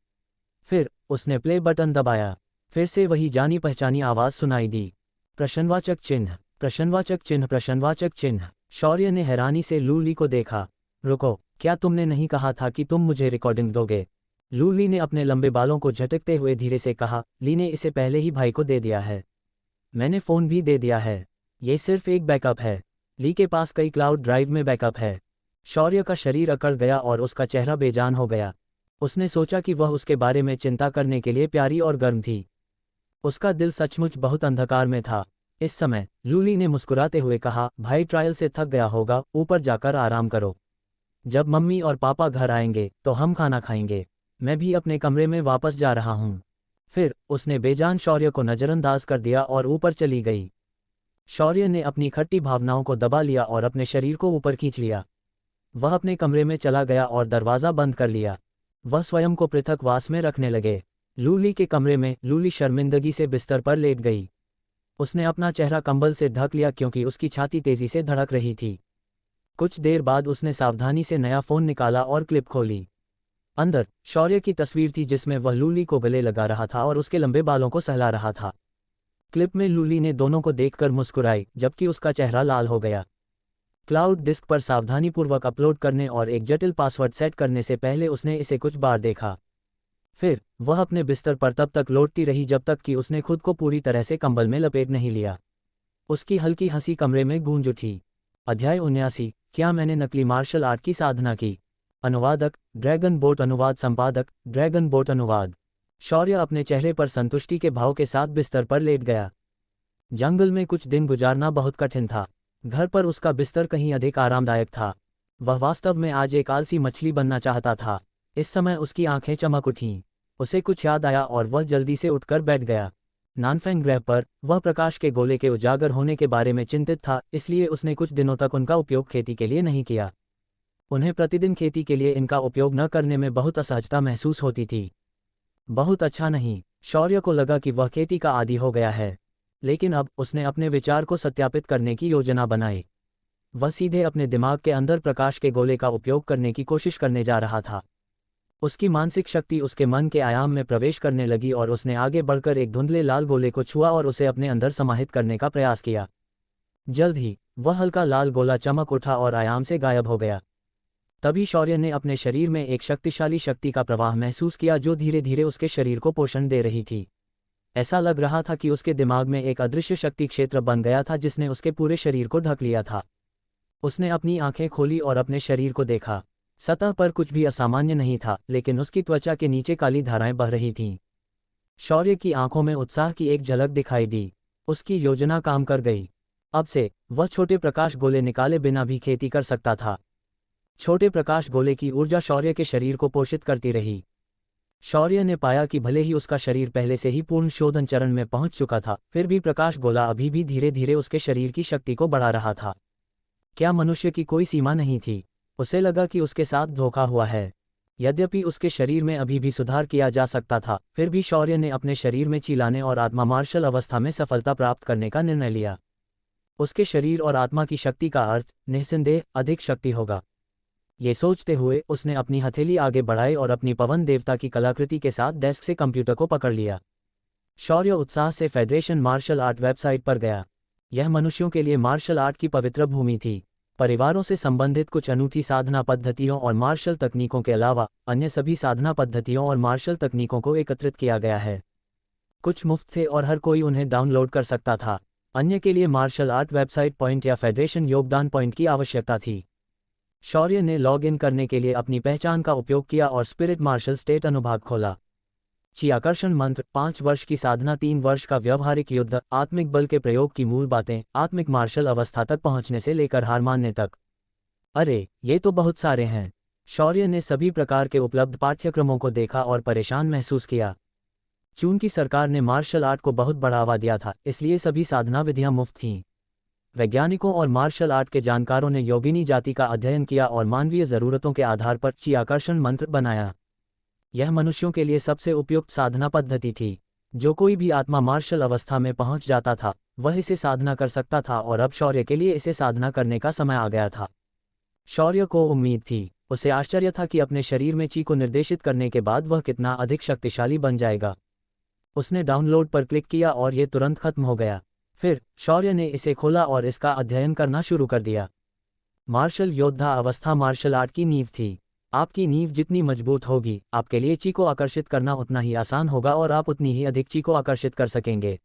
फिर उसने प्ले बटन दबाया। फिर से वही जानी पहचानी आवाज़ सुनाई दी, प्रश्नवाचक चिन्ह, प्रश्नवाचक चिन्ह, प्रश्नवाचक चिन्ह। शौर्य ने हैरानी से लूली को देखा। रुको, क्या तुमने नहीं कहा था कि तुम मुझे रिकॉर्डिंग दोगे? लूली ने अपने लंबे बालों को झटकते हुए धीरे से कहा, ली ने इसे पहले ही भाई को दे दिया है। मैंने फ़ोन भी दे दिया है। ये सिर्फ एक बैकअप है। ली के पास कई क्लाउड ड्राइव में बैकअप है। शौर्य का शरीर अकड़ गया और उसका चेहरा बेजान हो गया। उसने सोचा कि वह उसके बारे में चिंता करने के लिए प्यारी और गर्म थी। उसका दिल सचमुच बहुत अंधकार में था। इस समय लूली ने मुस्कुराते हुए कहा, भाई ट्रायल से थक गया होगा, ऊपर जाकर आराम करो। जब मम्मी और पापा घर आएंगे तो हम खाना खाएंगे। मैं भी अपने कमरे में वापस जा रहा हूँ। फिर उसने बेजान शौर्य को नज़रअंदाज कर दिया और ऊपर चली गई। शौर्य ने अपनी खट्टी भावनाओं को दबा लिया और अपने शरीर को ऊपर खींच लिया। वह अपने कमरे में चला गया और दरवाज़ा बंद कर लिया। वह स्वयं को पृथकवास में रखने लगे। लूली के कमरे में लूली शर्मिंदगी से बिस्तर पर लेट गई। उसने अपना चेहरा कंबल से ढक लिया क्योंकि उसकी छाती तेजी से धड़क रही थी। कुछ देर बाद उसने सावधानी से नया फ़ोन निकाला और क्लिप खोली। अंदर शौर्य की तस्वीर थी जिसमें वह लूली को गले लगा रहा था और उसके लंबे बालों को सहला रहा था। क्लिप में लूली ने दोनों को देखकर मुस्कुराई जबकि उसका चेहरा लाल हो गया। क्लाउड डिस्क पर सावधानीपूर्वक अपलोड करने और एक जटिल पासवर्ड सेट करने से पहले उसने इसे कुछ बार देखा। फिर वह अपने बिस्तर पर तब तक लौटती रही जब तक कि उसने खुद को पूरी तरह से कंबल में लपेट नहीं लिया। उसकी हल्की हंसी कमरे में गूंज उठी। अध्याय 79, क्या मैंने नकली मार्शल आर्ट की साधना की? अनुवादक ड्रैगन बोट, अनुवाद संपादक ड्रैगन बोट, अनुवाद। शौर्य अपने चेहरे पर संतुष्टि के भाव के साथ बिस्तर पर लेट गया। जंगल में कुछ दिन गुजारना बहुत कठिन था। घर पर उसका बिस्तर कहीं अधिक आरामदायक था। वह वास्तव में आज एक आलसी मछली बनना चाहता था। इस समय उसकी आंखें चमक उठीं। उसे कुछ याद आया और वह जल्दी से उठकर बैठ गया। नानफेंग ग्रह पर वह प्रकाश के गोले के उजागर होने के बारे में चिंतित था, इसलिए उसने कुछ दिनों तक उनका उपयोग खेती के लिए नहीं किया। उन्हें प्रतिदिन खेती के लिए इनका उपयोग न करने में बहुत असहजता महसूस होती थी। बहुत अच्छा नहीं, शौर्य को लगा कि वह खेती का आदी हो गया है। लेकिन अब उसने अपने विचार को सत्यापित करने की योजना बनाई। वह सीधे अपने दिमाग के अंदर प्रकाश के गोले का उपयोग करने की कोशिश करने जा रहा था। उसकी मानसिक शक्ति उसके मन के आयाम में प्रवेश करने लगी और उसने आगे बढ़कर एक धुंधले लाल गोले को छुआ और उसे अपने अंदर समाहित करने का प्रयास किया। जल्द ही वह हल्का लाल गोला चमक उठा और आयाम से गायब हो गया। तभी शौर्य ने अपने शरीर में एक शक्तिशाली शक्ति का प्रवाह महसूस किया जो धीरे धीरे उसके शरीर को पोषण दे रही थी। ऐसा लग रहा था कि उसके दिमाग में एक अदृश्य शक्ति क्षेत्र बन गया था जिसने उसके पूरे शरीर को ढक लिया था। उसने अपनी आंखें खोली और अपने शरीर को देखा। सतह पर कुछ भी असामान्य नहीं था, लेकिन उसकी त्वचा के नीचे काली धाराएं बह रही थीं। शौर्य की आंखों में उत्साह की एक झलक दिखाई दी। उसकी योजना काम कर गई। अब से वह छोटे प्रकाश गोले निकाले बिना भी खेती कर सकता था। छोटे प्रकाश गोले की ऊर्जा शौर्य के शरीर को पोषित करती रही। शौर्य ने पाया कि भले ही उसका शरीर पहले से ही पूर्ण शोधन चरण में पहुंच चुका था, फिर भी प्रकाश गोला अभी भी धीरे धीरे उसके शरीर की शक्ति को बढ़ा रहा था। क्या मनुष्य की कोई सीमा नहीं थी? उसे लगा कि उसके साथ धोखा हुआ है। यद्यपि उसके शरीर में अभी भी सुधार किया जा सकता था, फिर भी शौर्य ने अपने शरीर में चिल्लाने और आत्मा मार्शल अवस्था में सफलता प्राप्त करने का निर्णय लिया। उसके शरीर और आत्मा की शक्ति का अर्थ निस्संदेह अधिक शक्ति होगा। ये सोचते हुए उसने अपनी हथेली आगे बढ़ाई और अपनी पवन देवता की कलाकृति के साथ डेस्क से कंप्यूटर को पकड़ लिया। शौर्य उत्साह से फेडरेशन मार्शल आर्ट वेबसाइट पर गया। यह मनुष्यों के लिए मार्शल आर्ट की पवित्र भूमि थी। परिवारों से संबंधित कुछ अनूठी साधना पद्धतियों और मार्शल तकनीकों के अलावा अन्य सभी साधना पद्धतियों और मार्शल तकनीकों को एकत्रित किया गया है। कुछ मुफ्त थे और हर कोई उन्हें डाउनलोड कर सकता था। अन्य के लिए मार्शल आर्ट वेबसाइट पॉइंट या फेडरेशन योगदान पॉइंट की आवश्यकता थी। शौर्य ने लॉग इन करने के लिए अपनी पहचान का उपयोग किया और स्पिरिट मार्शल स्टेट अनुभाग खोला। ची आकर्षण मंत्र, 5 वर्ष की साधना, 3 वर्ष का व्यवहारिक युद्ध, आत्मिक बल के प्रयोग की मूल बातें, आत्मिक मार्शल अवस्था तक पहुंचने से लेकर हार मानने तक। अरे, ये तो बहुत सारे हैं। शौर्य ने सभी प्रकार के उपलब्ध पाठ्यक्रमों को देखा और परेशान महसूस किया। चूंकि सरकार ने मार्शल आर्ट को बहुत बढ़ावा दिया था, इसलिए सभी साधना विधियां मुफ्त थीं। वैज्ञानिकों और मार्शल आर्ट के जानकारों ने योगिनी जाति का अध्ययन किया और मानवीय ज़रूरतों के आधार पर ची आकर्षण मंत्र बनाया। यह मनुष्यों के लिए सबसे उपयुक्त साधना पद्धति थी। जो कोई भी आत्मा मार्शल अवस्था में पहुंच जाता था, वह इसे साधना कर सकता था और अब शौर्य के लिए इसे साधना करने का समय आ गया था। शौर्य को उम्मीद थी, उसे आश्चर्य था कि अपने शरीर में ची को निर्देशित करने के बाद वह कितना अधिक शक्तिशाली बन जाएगा। उसने डाउनलोड पर क्लिक किया और ये तुरंत खत्म हो गया। फिर शौर्य ने इसे खोला और इसका अध्ययन करना शुरू कर दिया। मार्शल योद्धा अवस्था मार्शल आर्ट की नींव थी। आपकी नींव जितनी मजबूत होगी, आपके लिए ची को आकर्षित करना उतना ही आसान होगा और आप उतनी ही अधिक ची को आकर्षित कर सकेंगे।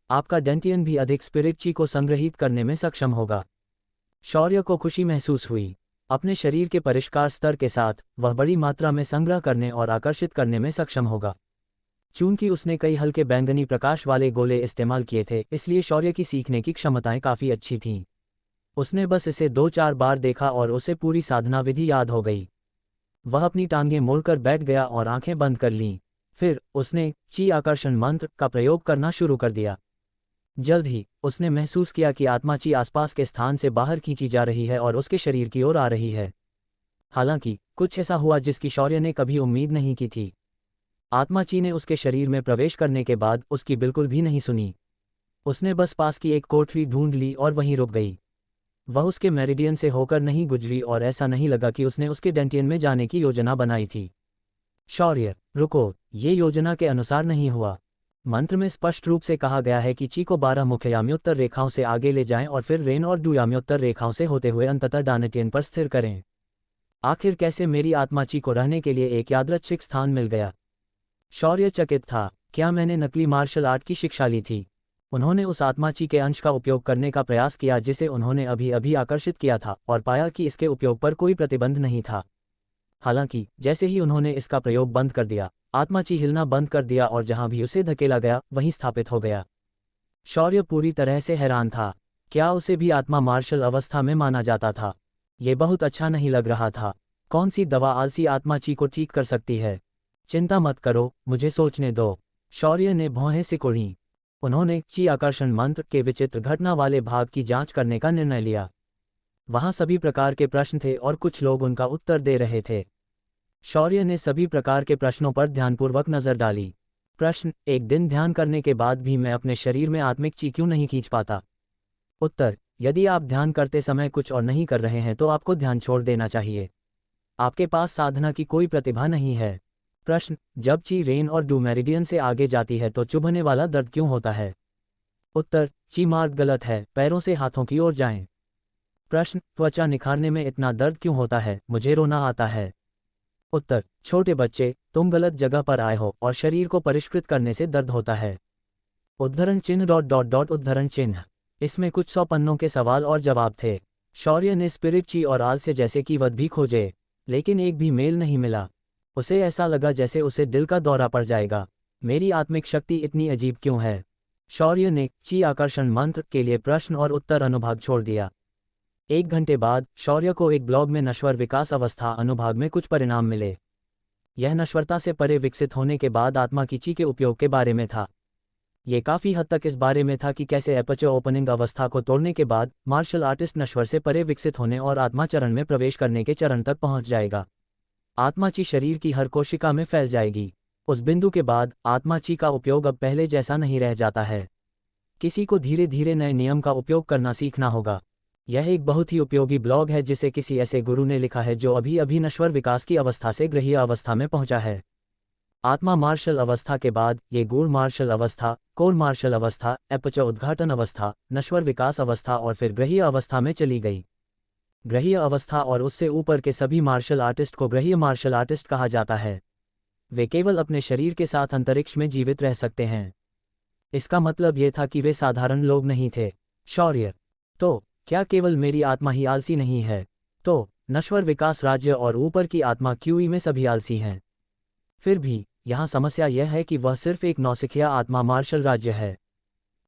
आपका डेंटियन भी अधिक स्पिरिट ची को संग्रहित करने में सक्षम होगा। शौर्य को खुशी महसूस हुई। अपने शरीर के परिष्कार स्तर के साथ वह बड़ी मात्रा में संग्रह करने और आकर्षित करने में सक्षम होगा। चूंकि उसने कई हल्के बैंगनी प्रकाश वाले गोले इस्तेमाल किए थे, इसलिए शौर्य की सीखने की क्षमताएं काफ़ी अच्छी थीं। उसने बस इसे 2-4 बार देखा और उसे पूरी साधना विधि याद हो गई। वह अपनी टांगें मोड़कर बैठ गया और आंखें बंद कर लीं। फिर उसने ची आकर्षण मंत्र का प्रयोग करना शुरू कर दिया। जल्द ही उसने महसूस किया कि आत्मा ची आसपास के स्थान से बाहर खींची जा रही है और उसके शरीर की ओर आ रही है। हालांकि कुछ ऐसा हुआ जिसकी शौर्य ने कभी उम्मीद नहीं की थी। आत्मा ची ने उसके शरीर में प्रवेश करने के बाद उसकी बिल्कुल भी नहीं सुनी। उसने बस पास की एक कोठरी ढूंढ ली और वहीं रुक गई। वह उसके मेरिडियन से होकर नहीं गुजरी और ऐसा नहीं लगा कि उसने उसके डेंटियन में जाने की योजना बनाई थी। शौर्य, रुको, ये योजना के अनुसार नहीं हुआ। मंत्र में स्पष्ट रूप से कहा गया है कि ची को 12 मुख्य याम्योत्तर रेखाओं से आगे ले जाएं और फिर रेन और डू याम्योत्तर रेखाओं से होते हुए अंततः डानेटियन पर स्थिर करें। आखिर कैसे मेरी आत्मा ची को रहने के लिए एक यादृच्छिक स्थान मिल गया? शौर्य चकित था। क्या मैंने नकली मार्शल आर्ट की शिक्षा ली थी? उन्होंने उस आत्मा ची के अंश का उपयोग करने का प्रयास किया जिसे उन्होंने अभी अभी आकर्षित किया था और पाया कि इसके उपयोग पर कोई प्रतिबंध नहीं था। हालांकि जैसे ही उन्होंने इसका प्रयोग बंद कर दिया, आत्मा ची हिलना बंद कर दिया और जहां भी उसे धकेला गया वहीं स्थापित हो गया। शौर्य पूरी तरह से हैरान था। क्या उसे भी आत्मा मार्शल अवस्था में माना जाता था? ये बहुत अच्छा नहीं लग रहा था। कौन सी दवा आलसी आत्मा ची को ठीक कर सकती है? चिंता मत करो, मुझे सोचने दो। शौर्य ने भौहें सिकुड़ी। उन्होंने ची आकर्षण मंत्र के विचित्र घटना वाले भाग की जांच करने का निर्णय लिया। वहां सभी प्रकार के प्रश्न थे और कुछ लोग उनका उत्तर दे रहे थे। शौर्य ने सभी प्रकार के प्रश्नों पर ध्यानपूर्वक नजर डाली। प्रश्न: एक दिन ध्यान करने के बाद भी मैं अपने शरीर में आत्मिक ची क्यों नहीं खींच पाता? उत्तर: यदि आप ध्यान करते समय कुछ और नहीं कर रहे हैं तो आपको ध्यान छोड़ देना चाहिए। आपके पास साधना की कोई प्रतिभा नहीं है। प्रश्न: जब ची रेन और डू मेरिडियन से आगे जाती है तो चुभने वाला दर्द क्यों होता है? उत्तर: ची मार्ग गलत है, पैरों से हाथों की ओर जाएं। प्रश्न: त्वचा निखारने में इतना दर्द क्यों होता है? मुझे रोना आता है। उत्तर: छोटे बच्चे, तुम गलत जगह पर आए हो और शरीर को परिष्कृत करने से दर्द होता है। उद्धरण चिन्ह ... उद्धरण चिन्ह। इसमें कुछ 100 पन्नों के सवाल और जवाब थे। शौर्य ने स्पिरिट ची और आलस्य जैसे कीवर्ड भी खोजे, लेकिन एक भी मेल नहीं मिला। उसे ऐसा लगा जैसे उसे दिल का दौरा पड़ जाएगा। मेरी आत्मिक शक्ति इतनी अजीब क्यों है? शौर्य ने ची आकर्षण मंत्र के लिए प्रश्न और उत्तर अनुभाग छोड़ दिया। 1 घंटे बाद शौर्य को एक ब्लॉग में नश्वर विकास अवस्था अनुभाग में कुछ परिणाम मिले। यह नश्वरता से परे विकसित होने के बाद आत्मा की ची के उपयोग के बारे में था। ये काफ़ी हद तक इस बारे में था कि कैसे एपर्चर ओपनिंग अवस्था को तोड़ने के बाद मार्शल आर्टिस्ट नश्वर से परे विकसित होने और आत्मा चरण में प्रवेश करने के चरण तक पहुंच जाएगा। आत्मा ची शरीर की हर कोशिका में फैल जाएगी। उस बिंदु के बाद आत्मा ची का उपयोग अब पहले जैसा नहीं रह जाता है। किसी को धीरे धीरे नए नियम का उपयोग करना सीखना होगा। यह एक बहुत ही उपयोगी ब्लॉग है जिसे किसी ऐसे गुरु ने लिखा है जो अभी अभी नश्वर विकास की अवस्था से गृहीय अवस्था में पहुंचा है। आत्मा मार्शल अवस्था के बाद ये गूढ़ मार्शल अवस्था, कोर मार्शल अवस्था, एपर्चर उद्घाटन अवस्था, नश्वर विकास अवस्था और फिर गृहीय अवस्था में चली गई। गृहीय अवस्था और उससे ऊपर के सभी मार्शल आर्टिस्ट को गृहीय मार्शल आर्टिस्ट कहा जाता है। वे केवल अपने शरीर के साथ अंतरिक्ष में जीवित रह सकते हैं। इसका मतलब यह था कि वे साधारण लोग नहीं थे। शौर्य: तो क्या केवल मेरी आत्मा ही आलसी नहीं है? तो नश्वर विकास राज्य और ऊपर की आत्मा क्यूई में सभी आलसी हैं। फिर भी यहाँ समस्या यह है कि वह सिर्फ एक नौसिखिया आत्मा मार्शल राज्य है।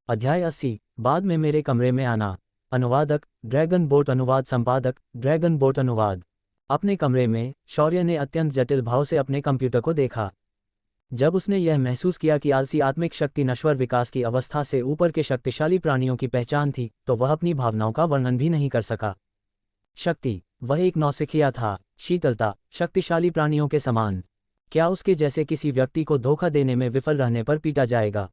अध्याय 80: बाद में मेरे कमरे में आना। अनुवादक ड्रैगन बोट अनुवाद संपादक ड्रैगन बोट अनुवाद। अपने कमरे में शौर्य ने अत्यंत जटिल भाव से अपने कंप्यूटर को देखा। जब उसने यह महसूस किया कि आलसी आत्मिक शक्ति नश्वर विकास की अवस्था से ऊपर के शक्तिशाली प्राणियों की पहचान थी, तो वह अपनी भावनाओं का वर्णन भी नहीं कर सका। शक्ति, वह एक नौसिखिया था, शीतलता, शक्तिशाली प्राणियों के समान। क्या उसके जैसे किसी व्यक्ति को धोखा देने में विफल रहने पर पीटा जाएगा?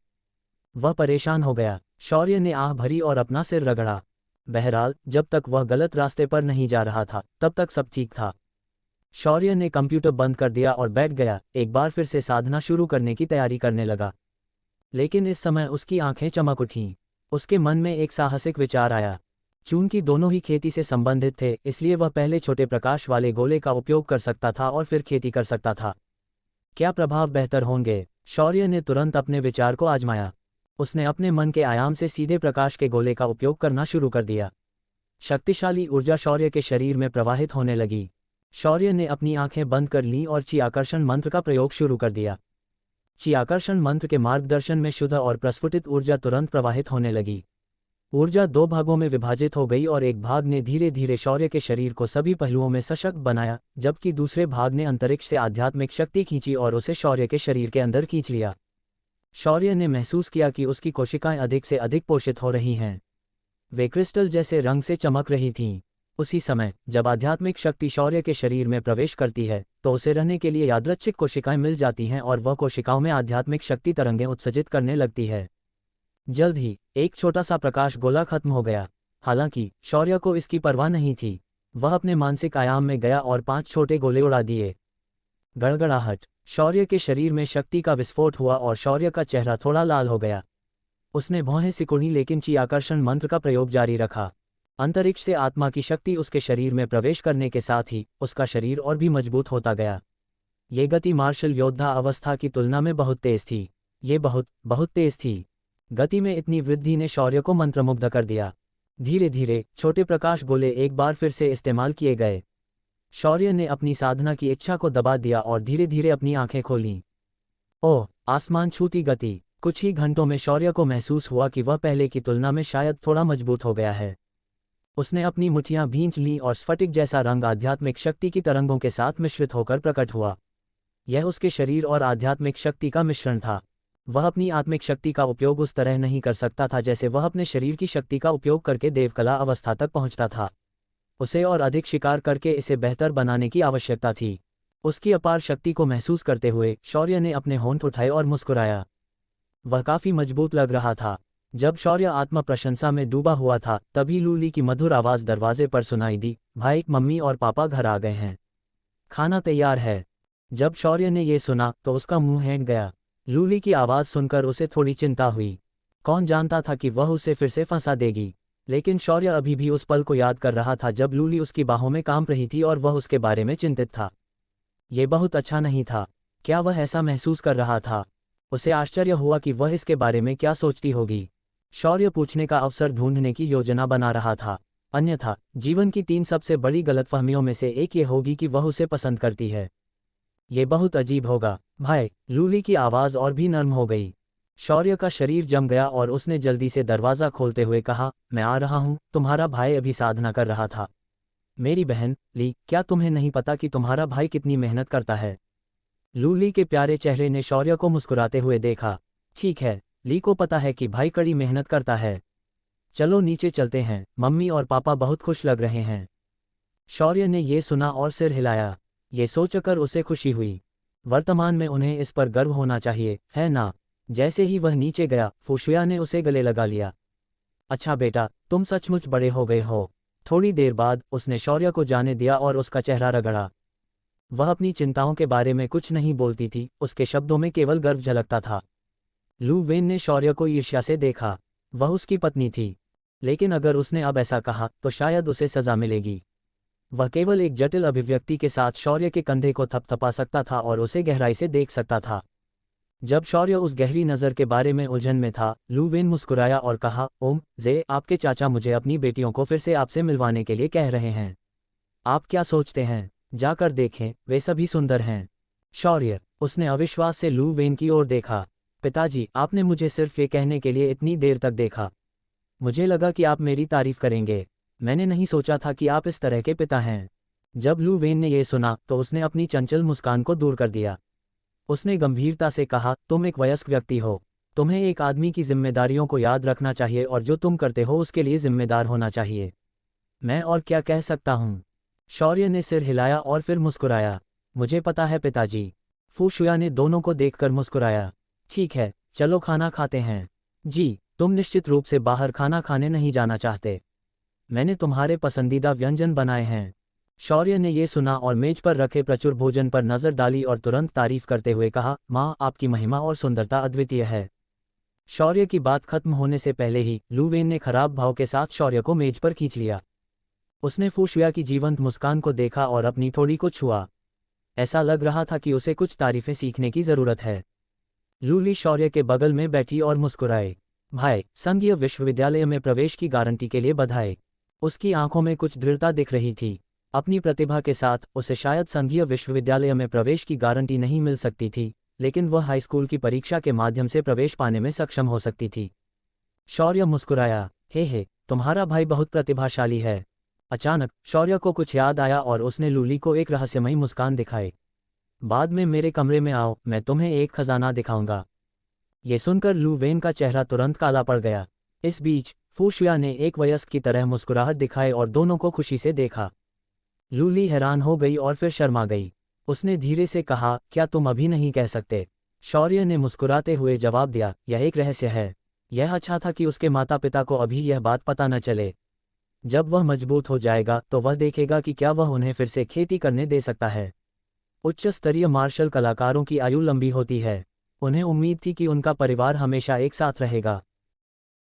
वह परेशान हो गया। शौर्य ने आह भरी और अपना सिर रगड़ा। बहरहाल, जब तक वह गलत रास्ते पर नहीं जा रहा था, तब तक सब ठीक था। शौर्य ने कंप्यूटर बंद कर दिया और बैठ गया, एक बार फिर से साधना शुरू करने की तैयारी करने लगा। लेकिन इस समय उसकी आंखें चमक उठीं। उसके मन में एक साहसिक विचार आया। चूंकि दोनों ही खेती से संबंधित थे, इसलिए वह पहले छोटे प्रकाश वाले गोले का उपयोग कर सकता था और फिर खेती कर सकता था। क्या प्रभाव बेहतर होंगे? शौर्य ने तुरंत अपने विचार को आजमाया। उसने अपने मन के आयाम से सीधे प्रकाश के गोले का उपयोग करना शुरू कर दिया। शक्तिशाली ऊर्जा शौर्य के शरीर में प्रवाहित होने लगी। शौर्य ने अपनी आंखें बंद कर लीं और ची आकर्षण मंत्र का प्रयोग शुरू कर दिया। ची आकर्षण मंत्र के मार्गदर्शन में शुद्ध और प्रस्फुटित ऊर्जा तुरंत प्रवाहित होने लगी। ऊर्जा दो भागों में विभाजित हो गई और एक भाग ने धीरे धीरे शौर्य के शरीर को सभी पहलुओं में सशक्त बनाया, जबकि दूसरे भाग ने अंतरिक्ष से आध्यात्मिक शक्ति खींची और उसे शौर्य के शरीर के अंदर खींच लिया। शौर्य ने महसूस किया कि उसकी कोशिकाएं अधिक से अधिक पोषित हो रही हैं। वे क्रिस्टल जैसे रंग से चमक रही थीं। उसी समय, जब आध्यात्मिक शक्ति शौर्य के शरीर में प्रवेश करती है, तो उसे रहने के लिए यादृच्छिक कोशिकाएं मिल जाती हैं और वह कोशिकाओं में आध्यात्मिक शक्ति तरंगें उत्सर्जित करने लगती है। जल्द ही एक छोटा सा प्रकाश गोला खत्म हो गया। हालांकि शौर्य को इसकी परवाह नहीं थी। वह अपने मानसिक आयाम में गया और 5 छोटे गोले उड़ा दिए। गड़गड़ाहट, शौर्य के शरीर में शक्ति का विस्फोट हुआ और शौर्य का चेहरा थोड़ा लाल हो गया। उसने भौहें सिकुड़ी लेकिन ची आकर्षण मंत्र का प्रयोग जारी रखा। अंतरिक्ष से आत्मा की शक्ति उसके शरीर में प्रवेश करने के साथ ही उसका शरीर और भी मजबूत होता गया। ये गति मार्शल योद्धा अवस्था की तुलना में बहुत तेज थी। ये बहुत बहुत तेज थी। गति में इतनी वृद्धि ने शौर्य को मंत्रमुग्ध कर दिया। धीरे धीरे छोटे प्रकाश गोले एक बार फिर से इस्तेमाल किए गए। शौर्य ने अपनी साधना की इच्छा को दबा दिया और धीरे धीरे अपनी आंखें खोलीं। ओह, आसमान छूती गति! कुछ ही घंटों में शौर्य को महसूस हुआ कि वह पहले की तुलना में शायद थोड़ा मजबूत हो गया है। उसने अपनी मुट्ठियां भींच लीं और स्फटिक जैसा रंग आध्यात्मिक शक्ति की तरंगों के साथ मिश्रित होकर प्रकट हुआ। यह उसके शरीर और आध्यात्मिक शक्ति का मिश्रण था। वह अपनी आत्मिक शक्ति का उपयोग उस तरह नहीं कर सकता था जैसे वह अपने शरीर की शक्ति का उपयोग करके देवकला अवस्था तक पहुंचता था। उसे और अधिक शिकार करके इसे बेहतर बनाने की आवश्यकता थी। उसकी अपार शक्ति को महसूस करते हुए शौर्य ने अपने होंठ उठाए और मुस्कुराया। वह काफी मजबूत लग रहा था। जब शौर्य आत्म प्रशंसा में डूबा हुआ था, तभी लूली की मधुर आवाज दरवाजे पर सुनाई दी। भाई, मम्मी और पापा घर आ गए हैं। खाना तैयार है। जब शौर्य ने ये सुना तो उसका मुंह हेंट गया। लूली की आवाज सुनकर उसे थोड़ी चिंता हुई। कौन जानता था कि वह उसे फिर से फंसा देगी। लेकिन शौर्य अभी भी उस पल को याद कर रहा था जब लूली उसकी बाहों में कांप रही थी और वह उसके बारे में चिंतित था। ये बहुत अच्छा नहीं था। क्या वह ऐसा महसूस कर रहा था? उसे आश्चर्य हुआ कि वह इसके बारे में क्या सोचती होगी। शौर्य पूछने का अवसर ढूंढने की योजना बना रहा था। अन्यथा जीवन की 3 सबसे बड़ी गलतफहमियों में से एक ये होगी कि वह उसे पसंद करती है। ये बहुत अजीब होगा। भाई, लूली की आवाज़ और भी नर्म हो गई। शौर्य का शरीर जम गया और उसने जल्दी से दरवाज़ा खोलते हुए कहा, मैं आ रहा हूँ। तुम्हारा भाई अभी साधना कर रहा था। मेरी बहन ली, क्या तुम्हें नहीं पता कि तुम्हारा भाई कितनी मेहनत करता है? लूली के प्यारे चेहरे ने शौर्य को मुस्कुराते हुए देखा। ठीक है, ली को पता है कि भाई कड़ी मेहनत करता है। चलो नीचे चलते हैं, मम्मी और पापा बहुत खुश लग रहे हैं। शौर्य ने ये सुना और सिर हिलाया। ये सोचकर उसे खुशी हुई। वर्तमान में उन्हें इस पर गर्व होना चाहिए, है ना? जैसे ही वह नीचे गया, फुशुया ने उसे गले लगा लिया। अच्छा बेटा, तुम सचमुच बड़े हो गए हो। थोड़ी देर बाद उसने शौर्य को जाने दिया और उसका चेहरा रगड़ा। वह अपनी चिंताओं के बारे में कुछ नहीं बोलती थी, उसके शब्दों में केवल गर्व झलकता था। लू वेन ने शौर्य को ईर्ष्या से देखा। वह उसकी पत्नी थी, लेकिन अगर उसने अब ऐसा कहा तो शायद उसे सजा मिलेगी। वह केवल एक जटिल अभिव्यक्ति के साथ शौर्य के कंधे को थपथपा सकता था और उसे गहराई से देख सकता था। जब शौर्य उस गहरी नज़र के बारे में उलझन में था, लू वेन मुस्कुराया और कहा, ओम जे, आपके चाचा मुझे अपनी बेटियों को फिर से आपसे मिलवाने के लिए कह रहे हैं। आप क्या सोचते हैं? जाकर देखें, वे सभी सुंदर हैं। शौर्य, उसने अविश्वास से लू वेन की ओर देखा। पिताजी, आपने मुझे सिर्फ ये कहने के लिए इतनी देर तक देखा। मुझे लगा कि आप मेरी तारीफ करेंगे। मैंने नहीं सोचा था कि आप इस तरह के पिता हैं। जब लू वेन ने यह सुना तो उसने अपनी चंचल मुस्कान को दूर कर दिया। उसने गंभीरता से कहा, तुम एक वयस्क व्यक्ति हो। तुम्हें एक आदमी की जिम्मेदारियों को याद रखना चाहिए और जो तुम करते हो उसके लिए जिम्मेदार होना चाहिए। मैं और क्या कह सकता हूँ? शौर्य ने सिर हिलाया और फिर मुस्कुराया। मुझे पता है पिताजी। फू शुया ने दोनों को देखकर मुस्कुराया। ठीक है, चलो खाना खाते हैं। जी, तुम निश्चित रूप से बाहर खाना खाने नहीं जाना चाहते। मैंने तुम्हारे पसंदीदा व्यंजन बनाए हैं। शौर्य ने ये सुना और मेज पर रखे प्रचुर भोजन पर नजर डाली और तुरंत तारीफ करते हुए कहा, माँ, आपकी महिमा और सुंदरता अद्वितीय है। शौर्य की बात खत्म होने से पहले ही लू वेन ने खराब भाव के साथ शौर्य को मेज पर खींच लिया। उसने फू शुया की जीवंत मुस्कान को देखा और अपनी ठोड़ी को छुआ। ऐसा लग रहा था कि उसे कुछ तारीफें सीखने की जरूरत है। लू ली शौर्य के बगल में बैठी और मुस्कुराए। भाई, संघीय विश्वविद्यालय में प्रवेश की गारंटी के लिए बधाई। उसकी आंखों में कुछ दृढ़ता दिख रही थी। अपनी प्रतिभा के साथ उसे शायद संघीय विश्वविद्यालय में प्रवेश की गारंटी नहीं मिल सकती थी, लेकिन वह हाई स्कूल की परीक्षा के माध्यम से प्रवेश पाने में सक्षम हो सकती थी। शौर्य मुस्कुराया। हे, तुम्हारा भाई बहुत प्रतिभाशाली है। अचानक शौर्य को कुछ याद आया और उसने लूली को एक रहस्यमयी मुस्कान दिखाई। बाद में मेरे कमरे में आओ, मैं तुम्हें एक खजाना दिखाऊंगा। ये सुनकर लू वेन का चेहरा तुरंत काला पड़ गया। इस बीच फू शुया ने एक वयस्क की तरह मुस्कुराहट दिखाई और दोनों को खुशी से देखा। लू ली हैरान हो गई और फिर शर्मा गई। उसने धीरे से कहा, क्या तुम अभी नहीं कह सकते? शौर्य ने मुस्कुराते हुए जवाब दिया, यह एक रहस्य है। यह अच्छा था कि उसके माता पिता को अभी यह बात पता न चले। जब वह मजबूत हो जाएगा तो वह देखेगा कि क्या वह उन्हें फिर से खेती करने दे सकता है। उच्च स्तरीय मार्शल कलाकारों की आयु लंबी होती है। उन्हें उम्मीद थी कि उनका परिवार हमेशा एक साथ रहेगा।